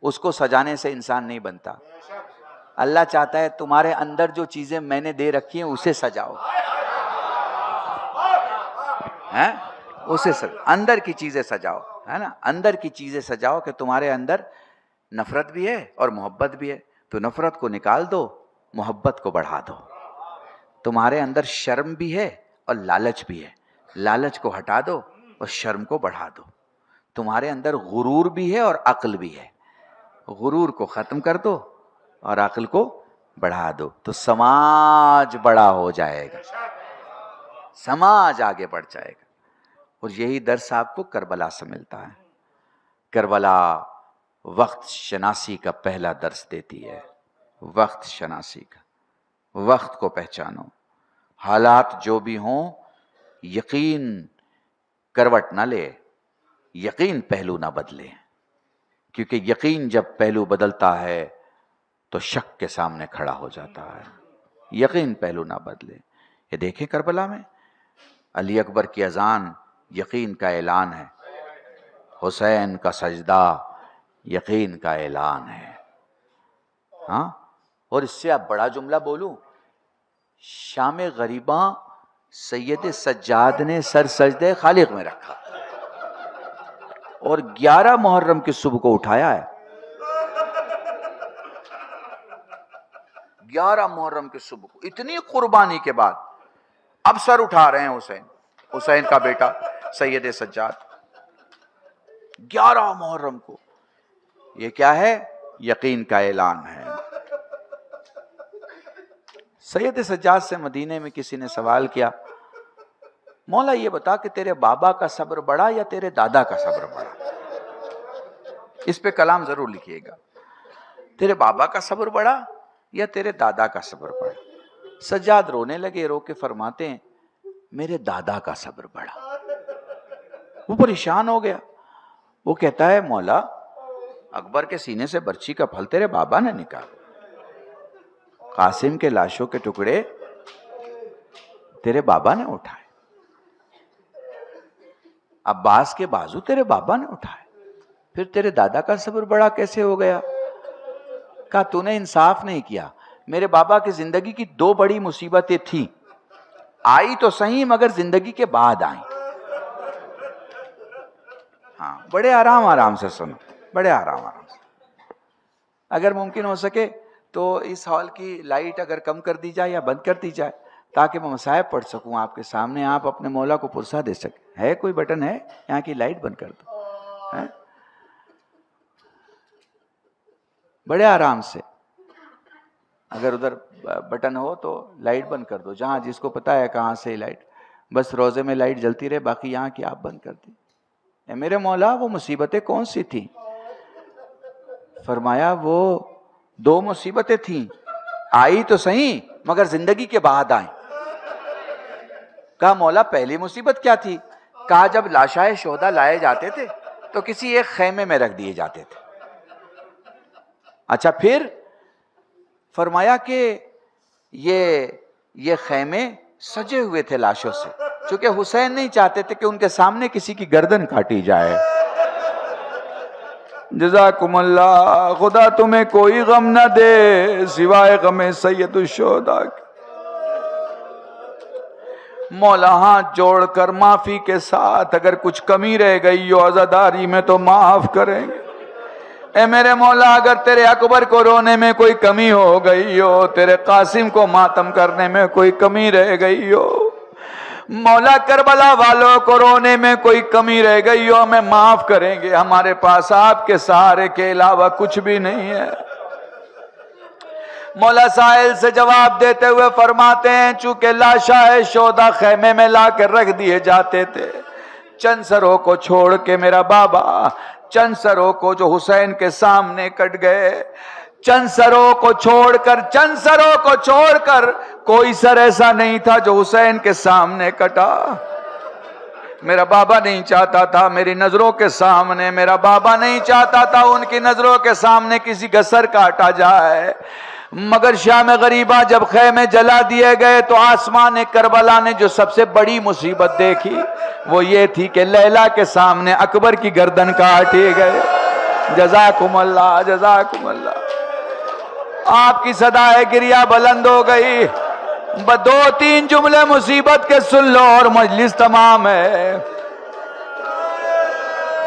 उसको सजाने से इंसान नहीं बनता। अल्लाह चाहता है तुम्हारे अंदर जो चीजें मैंने दे रखी हैं उसे सजाओ, हैं, उसे अंदर की चीजें सजाओ, है ना। अंदर की चीजें सजाओ कि तुम्हारे अंदर नफरत भी है और मोहब्बत भी है, तो नफरत को निकाल दो, मोहब्बत को बढ़ा दो। तुम्हारे अंदर शर्म भी है और लालच भी है, लालच को हटा दो और शर्म को बढ़ा दो। तुम्हारे अंदर गुरूर भी है और अक्ल भी है, गुरूर को खत्म कर दो और अक्ल को बढ़ा दो, तो समाज बड़ा हो जाएगा, समाज आगे बढ़ जाएगा। और यही दर्स आपको करबला से मिलता है। करबला वक्त शनासी का पहला दर्स देती है, वक्त शनासी का। वक्त को पहचानो, हालात जो भी हों यकीन करवट ना ले, यकीन पहलू ना बदले, क्योंकि यकीन जब पहलू बदलता है तो शक के सामने खड़ा हो जाता है। यकीन पहलू ना बदले। ये देखें करबला में अली अकबर की अजान यकीन का ऐलान है, हुसैन का सजदा यकीन का ऐलान है। हाँ, और इससे आप बड़ा जुमला बोलूं, शाम गरीबा सैयद सज्जाद ने सर सजदे खालिक में रखा और 11 मुहर्रम की सुबह को उठाया है। 11 मुहर्रम की सुबह को, इतनी कुर्बानी के बाद अब सर उठा रहे हैं हुसैन, हुसैन का बेटा सैयद सज्जाद। 11 मुहर्रम को, ये क्या है? यकीन का ऐलान है। सैयद सज्जाद से मदीने में किसी ने सवाल किया, मौला ये बता कि तेरे बाबा का सब्र बड़ा या तेरे दादा का सब्र बड़ा? इस पे कलाम जरूर लिखिएगा, तेरे बाबा का सब्र बड़ा या तेरे दादा का सब्र बड़ा? सज्जाद रोने लगे, रो के फरमाते हैं मेरे दादा का सब्र बड़ा। वो परेशान हो गया। वो कहता है मौला अकबर के सीने से बर्छी का फल तेरे बाबा ने निकाला, कासिम के लाशों के टुकड़े तेरे बाबा ने उठाए, अब्बास के बाजू तेरे बाबा ने उठाए, फिर तेरे दादा का सब्र बड़ा कैसे हो गया? कहा तूने इंसाफ नहीं किया। मेरे बाबा की जिंदगी की 2 बड़ी मुसीबतें थी, आई तो सही मगर जिंदगी के बाद आई। हाँ, बड़े आराम आराम से सुनो, बड़े आराम आराम से। अगर मुमकिन हो सके तो इस हॉल की लाइट अगर कम कर दी जाए या बंद कर दी जाए ताकि मैं मसाइब पढ़ सकूं आपके सामने, आप अपने मौला को पुरसा दे सके। है कोई बटन है? यहाँ की लाइट बंद कर दो। है? बड़े आराम से अगर उधर बटन हो तो लाइट बंद कर दो, जहां जिसको पता है कहां से लाइट, बस रोजे में लाइट जलती रहे, बाकी यहाँ की आप बंद कर दी। मेरे मौला वो मुसीबतें कौन सी थी? फरमाया वो 2 मुसीबतें थी, आई तो सही मगर जिंदगी के बाद आई। कहा मौला पहली मुसीबत क्या थी? कहा जब लाशाए शोहदा लाए जाते थे तो किसी एक खेमे में रख दिए जाते थे। अच्छा फिर? फरमाया कि ये खेमे सजे हुए थे लाशों से, क्योंकि हुसैन नहीं चाहते थे कि उनके सामने किसी की गर्दन काटी जाए। जज़ाकुमुल्लाह, खुदा तुम्हें कोई गम ना दे सिवाय गमे सैयदुश्शोहदा के। मौला हाथ जोड़कर माफी के साथ, अगर कुछ कमी रह गई हो अज़ादारी में तो माफ करेंगे। ए मेरे मौला, अगर तेरे अकबर को रोने में कोई कमी हो गई हो, तेरे कासिम को मातम करने में कोई कमी रह गई हो, मौला करबला वालों को रोने में कोई कमी रह गई हो, हमें माफ करेंगे। हमारे पास आपके सहारे के अलावा कुछ भी नहीं है। मौला साहिल से जवाब देते हुए फरमाते हैं, चूंकि लाशाए शोहदा खेमे में लाकर रख दिए जाते थे, चंद सरों को छोड़ के मेरा बाबा, चंद सरों को जो हुसैन के सामने कट गए, चंद सरों को छोड़कर कोई सर ऐसा नहीं था जो हुसैन के सामने कटा। मेरा बाबा नहीं चाहता था मेरी नजरों के सामने, मेरा बाबा नहीं चाहता था उनकी नजरों के सामने किसी का सर काटा जाए। मगर शाम गरीबा जब खेमे जला दिए गए तो आसमान करबला ने जो सबसे बड़ी मुसीबत देखी वो ये थी कि लैला के सामने अकबर की गर्दन काटे गए। जज़ाकुमुल्लाह, जज़ाकुमुल्लाह। आपकी सदाए गिरिया बुलंद हो गई। 2-3 जुमले मुसीबत के सुन लो और मजलिस तमाम है।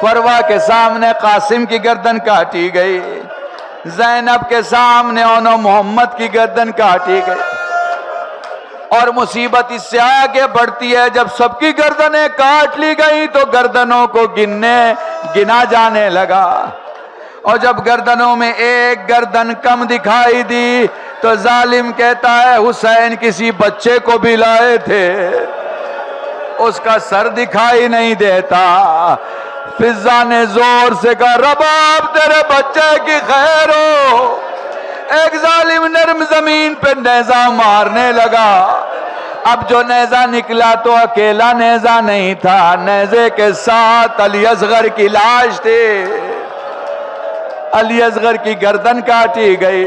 फरवा के सामने कासिम की गर्दन काटी गई, ज़ैनब के सामने ओनो मोहम्मद की गर्दन काटी गई। और मुसीबत इससे आगे बढ़ती है, जब सबकी गर्दनें काट ली गई तो गर्दनों को गिना जाने लगा। और जब गर्दनों में एक गर्दन कम दिखाई दी तो जालिम कहता है हुसैन किसी बच्चे को भी लाए थे, उसका सर दिखाई नहीं देता। फिजा ने जोर से कहा रबाब तेरे बच्चे की खैर हो। एक जालिम नरम जमीन पे नेजा मारने लगा। अब जो नेजा निकला तो अकेला नेजा नहीं था, नेजे के साथ अली असगर की लाश थी। अली असगर की गर्दन काटी गई।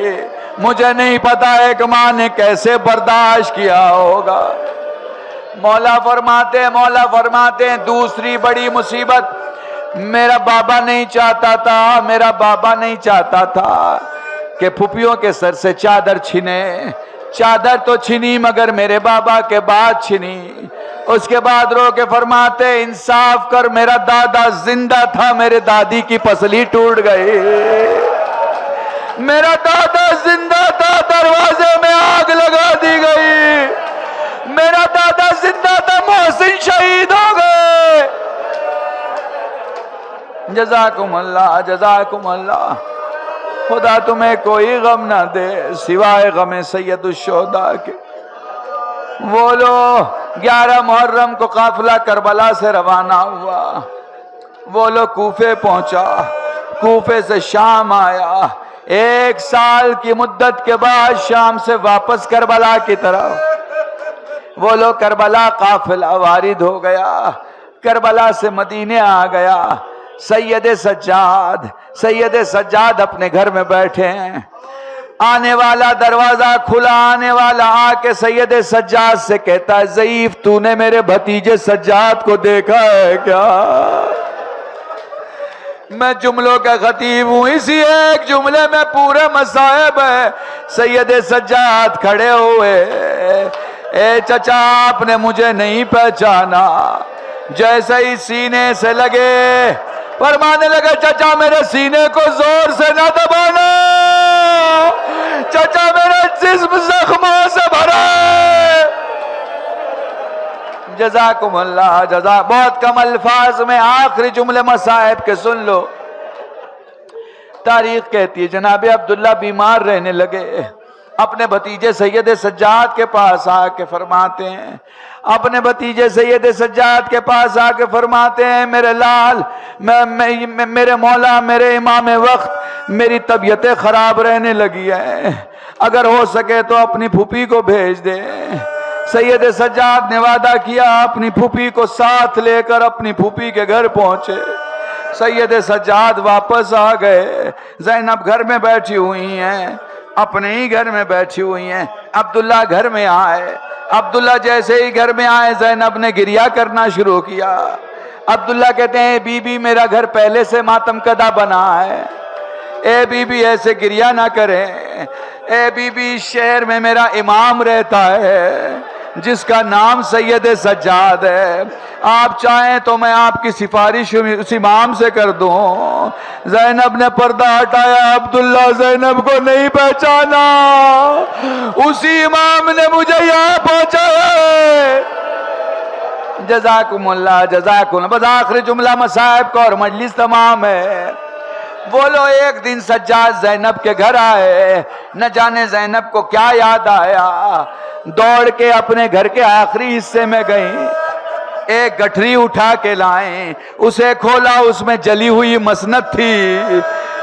मुझे नहीं पता एक मां ने कैसे बर्दाश्त किया होगा। मौला फरमाते दूसरी बड़ी मुसीबत, मेरा बाबा नहीं चाहता था कि फुफियों के सर से चादर छिने। चादर तो छिनी मगर मेरे बाबा के बाद छिनी। उसके बाद रो के फरमाते इंसाफ कर, मेरा दादा जिंदा था, मेरे दादी की पसली टूट गई। मेरा दादा जिंदा था, दरवाजे में आग लगा दी गई। मेरा दादा जिंदा था, मोहसिन शहीद हो गए। जज़ाकुमुल्लाह, जज़ाकुमुल्लाह। खुदा तुम्हें कोई गम ना दे सिवाय गमे सैयदुश्शोहदा के। वो लो 11 मुहर्रम को काफिला करबला से रवाना हुआ। वो लोग कूफे पहुंचा, कूफे से शाम आया। 1 साल की मुद्दत के बाद शाम से वापस करबला की तरफ वो लोग करबला काफिला वारिद हो गया। करबला से मदीने आ गया। सैयद सज्जाद अपने घर में बैठे हैं। आने वाला दरवाजा खुला, आने वाला आके सैयद सज्जाद से कहता है ज़ईफ तूने मेरे भतीजे सज्जाद को देखा है क्या? मैं जुमलों का खतीब हूं, इसी एक जुमले में पूरे मसाइब है। सैयद सज्जाद खड़े हुए, ए चचा आपने मुझे नहीं पहचाना। जैसे ही सीने से लगे फरमाने लगे चचा मेरे सीने को जोर से न दबाना, चचा मेरा जिस्म जख्मों से भरा। जज़ाकुमुल्लाह, जज़ा। बहुत कम अल्फाज में आखिरी जुमले मसाइब के सुन लो। तारीख कहती है जनाब अब्दुल्ला बीमार रहने लगे। अपने भतीजे सैयद सज्जाद के पास आके फरमाते हैं, अपने भतीजे सैयद सज्जाद के पास आके फरमाते हैं, मेरे लाल, मेरे मौला, मेरे इमाम वक्त, मेरी तबीयत खराब रहने लगी है, अगर हो सके तो अपनी फूफी को भेज दे। सैयद सज्जाद ने वादा किया, अपनी फूफी को साथ लेकर अपनी फूफी के घर पहुंचे। सैयद सज्जाद वापस आ गए। ज़ैनब घर में बैठी हुई हैं, अपने ही घर में बैठी हुई हैं। अब्दुल्ला घर में आए। अब्दुल्ला जैसे ही घर में आए, ज़ैनब ने गिरिया करना शुरू किया। अब्दुल्ला कहते हैं, बीबी मेरा घर पहले से मातम कदा बना है, ए बीबी ऐसे गिरिया ना करें। ए बीबी, शहर में मेरा इमाम रहता है जिसका नाम सैयद सज्जाद है, आप चाहें तो मैं आपकी सिफारिश उस इमाम से कर दूं। ज़ैनब ने पर्दा हटाया। अब्दुल्ला ज़ैनब को नहीं पहचाना, उसी इमाम ने मुझे यहाँ पहुंचाया। जज़ाकुमुल्लाह, जज़ाकुमुल्लाह। बस आखिरी जुमला मसाहिब का और मजलिस तमाम है। बोलो, एक दिन सज्जाद ज़ैनब के घर आए, न जाने ज़ैनब को क्या याद आया, दौड़ के अपने घर के आखिरी हिस्से में गई, एक गठरी उठा के लाए, उसे खोला, उसमें जली हुई मसनद थी।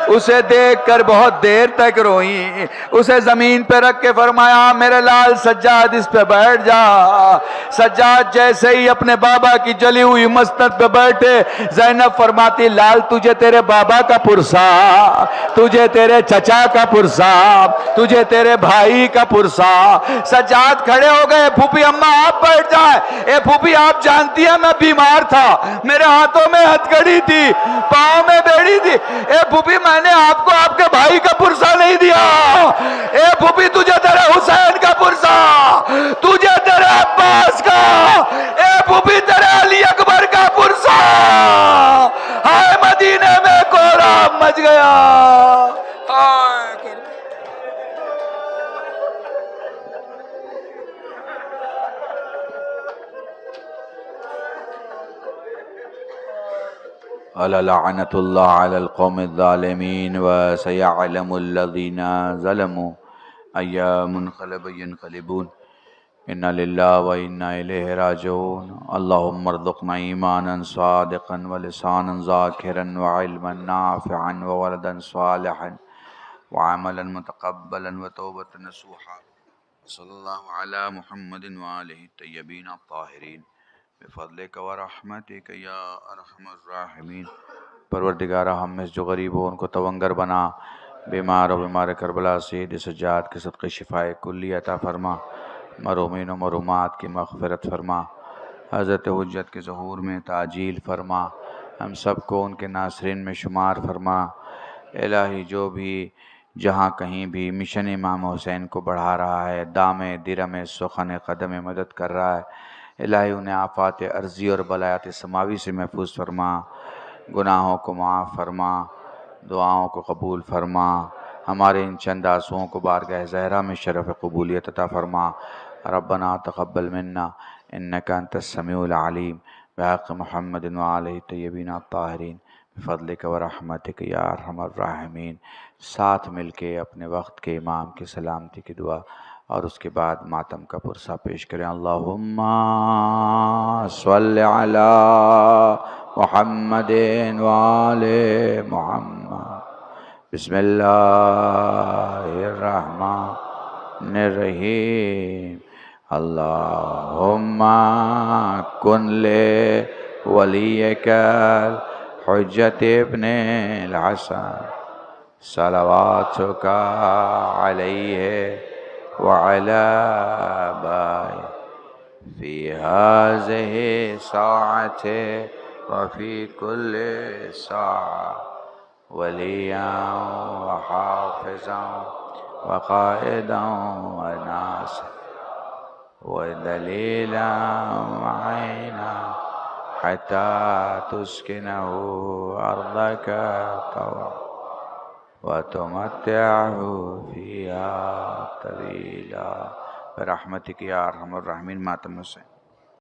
उसे देखकर बहुत देर तक रोई। उसे जमीन पे रख के फरमाया, मेरे लाल सज्जाद इस पे बैठ जा। सज्जाद जैसे ही अपने बाबा की जली हुई मसनद पे बैठे, ज़ैनब फरमाती, लाल तुझे तेरे बाबा का पुरसा, तुझे तेरे चचा का पुरसा, तुझे तेरे भाई का पुरसा। सज्जाद खड़े हो गए। फूफी अम्मा आप बैठ जाए। ए फूफी, आप जानती है मैं बीमार था, मेरे हाथों में हथकड़ी थी, पाँव में बेड़ी थी। ए फूफी, मैंने आपको आपके भाई का पुरसा नहीं दिया। ए फूफी, तुझे तेरे हुसैन का पुरसा, तुझे तेरे अब्बास का, ए फूफी तेरे अली अकबर का पुरसा। हाय मदीने में कोहरा मच गया। लअनतुल्लाह अलल कौमिज़ ज़ालिमीन व सयअलमुल लज़ीना ज़लमू अय्या मुनक़लिबुन यनक़लिबून। इन्ना लिल्लाहि व इन्ना इलैहि राजिऊन। अल्लाहुम्मा अर्ज़ुक़ना ईमानन सादिक़न व लिसानन ज़ाकिरन व इल्मन नाफ़िअन व वलदन सालिहन व अमलन मुतक़ब्बलन व तौबतन नसूहा। सल्लल्लाहु अला मुहम्मदिन व आलिहि तय्यबीन अत्ताहिरीन बिफ़ज़लिक व रहमतिक या अरहमर राहिमीन। परवरदिगारा, हम में जो गरीब हो उनको तवंगर बना, बीमार और बीमार करबला सैयद सज्जाद के सदक़े शिफ़ाए कुल्ली अता फरमा, मरूमीन व मरूमात की मग़फ़िरत फरमा, हज़रत हुज्जत के ज़हूर में ताजील फरमा, हम सबको उनके नासरीन में शुमार फरमा। इलाही, जो भी जहाँ कहीं भी मिशन इमाम हुसैन को बढ़ा रहा है, दामे दिरम सुखन कदम मदद कर रहा है, इलाही उन्हें आफ़ात अर्ज़ी और बलायात समावी से महफूज फरमा, गुनाहों को माफ़ फरमा, दुआओं को कबूल फरमा, हमारे इन चंद आंसुओं को बारगाह ज़हरा में शरफ़ क़बूलियत अता फरमा। रब्बना तक़ब्बल मिन्ना इन्नका अंतस समीउल अलीम बिहक़्क़ि मुहम्मदिन व आलिहि तय्यबीन अत्ताहिरीन बिफ़ज़लिक व रहमतिक या अरहमर राहिमीन। साथ मिलके अपने वक्त के इमाम की सलामती की दुआ और उसके बाद मातम का पुरसा पेश करें। अल्लाहुम्मा सल्लि अला मुहम्मदिन व आले मुहम्मद। बिस्मिल्लाहिर्रहमानिर्रहीम। अल्लाहुम्मा कुन ले वलियकल हुज्जत इब्निल हसन सलवातुका अलैहि व अला बाई फी हाज़िहि साअति व फी कुल्लि साअ वलिय्यन व हाफ़िज़न व क़ाइदन व नासिरन व दलीलन व ऐना हत्ता तुस्किनहु अर्दक तवअन व तुमत्तिअहु फ़ीहा तवीला बिरहमतिक या अरहमर राहिमीन। मातम हुसैन।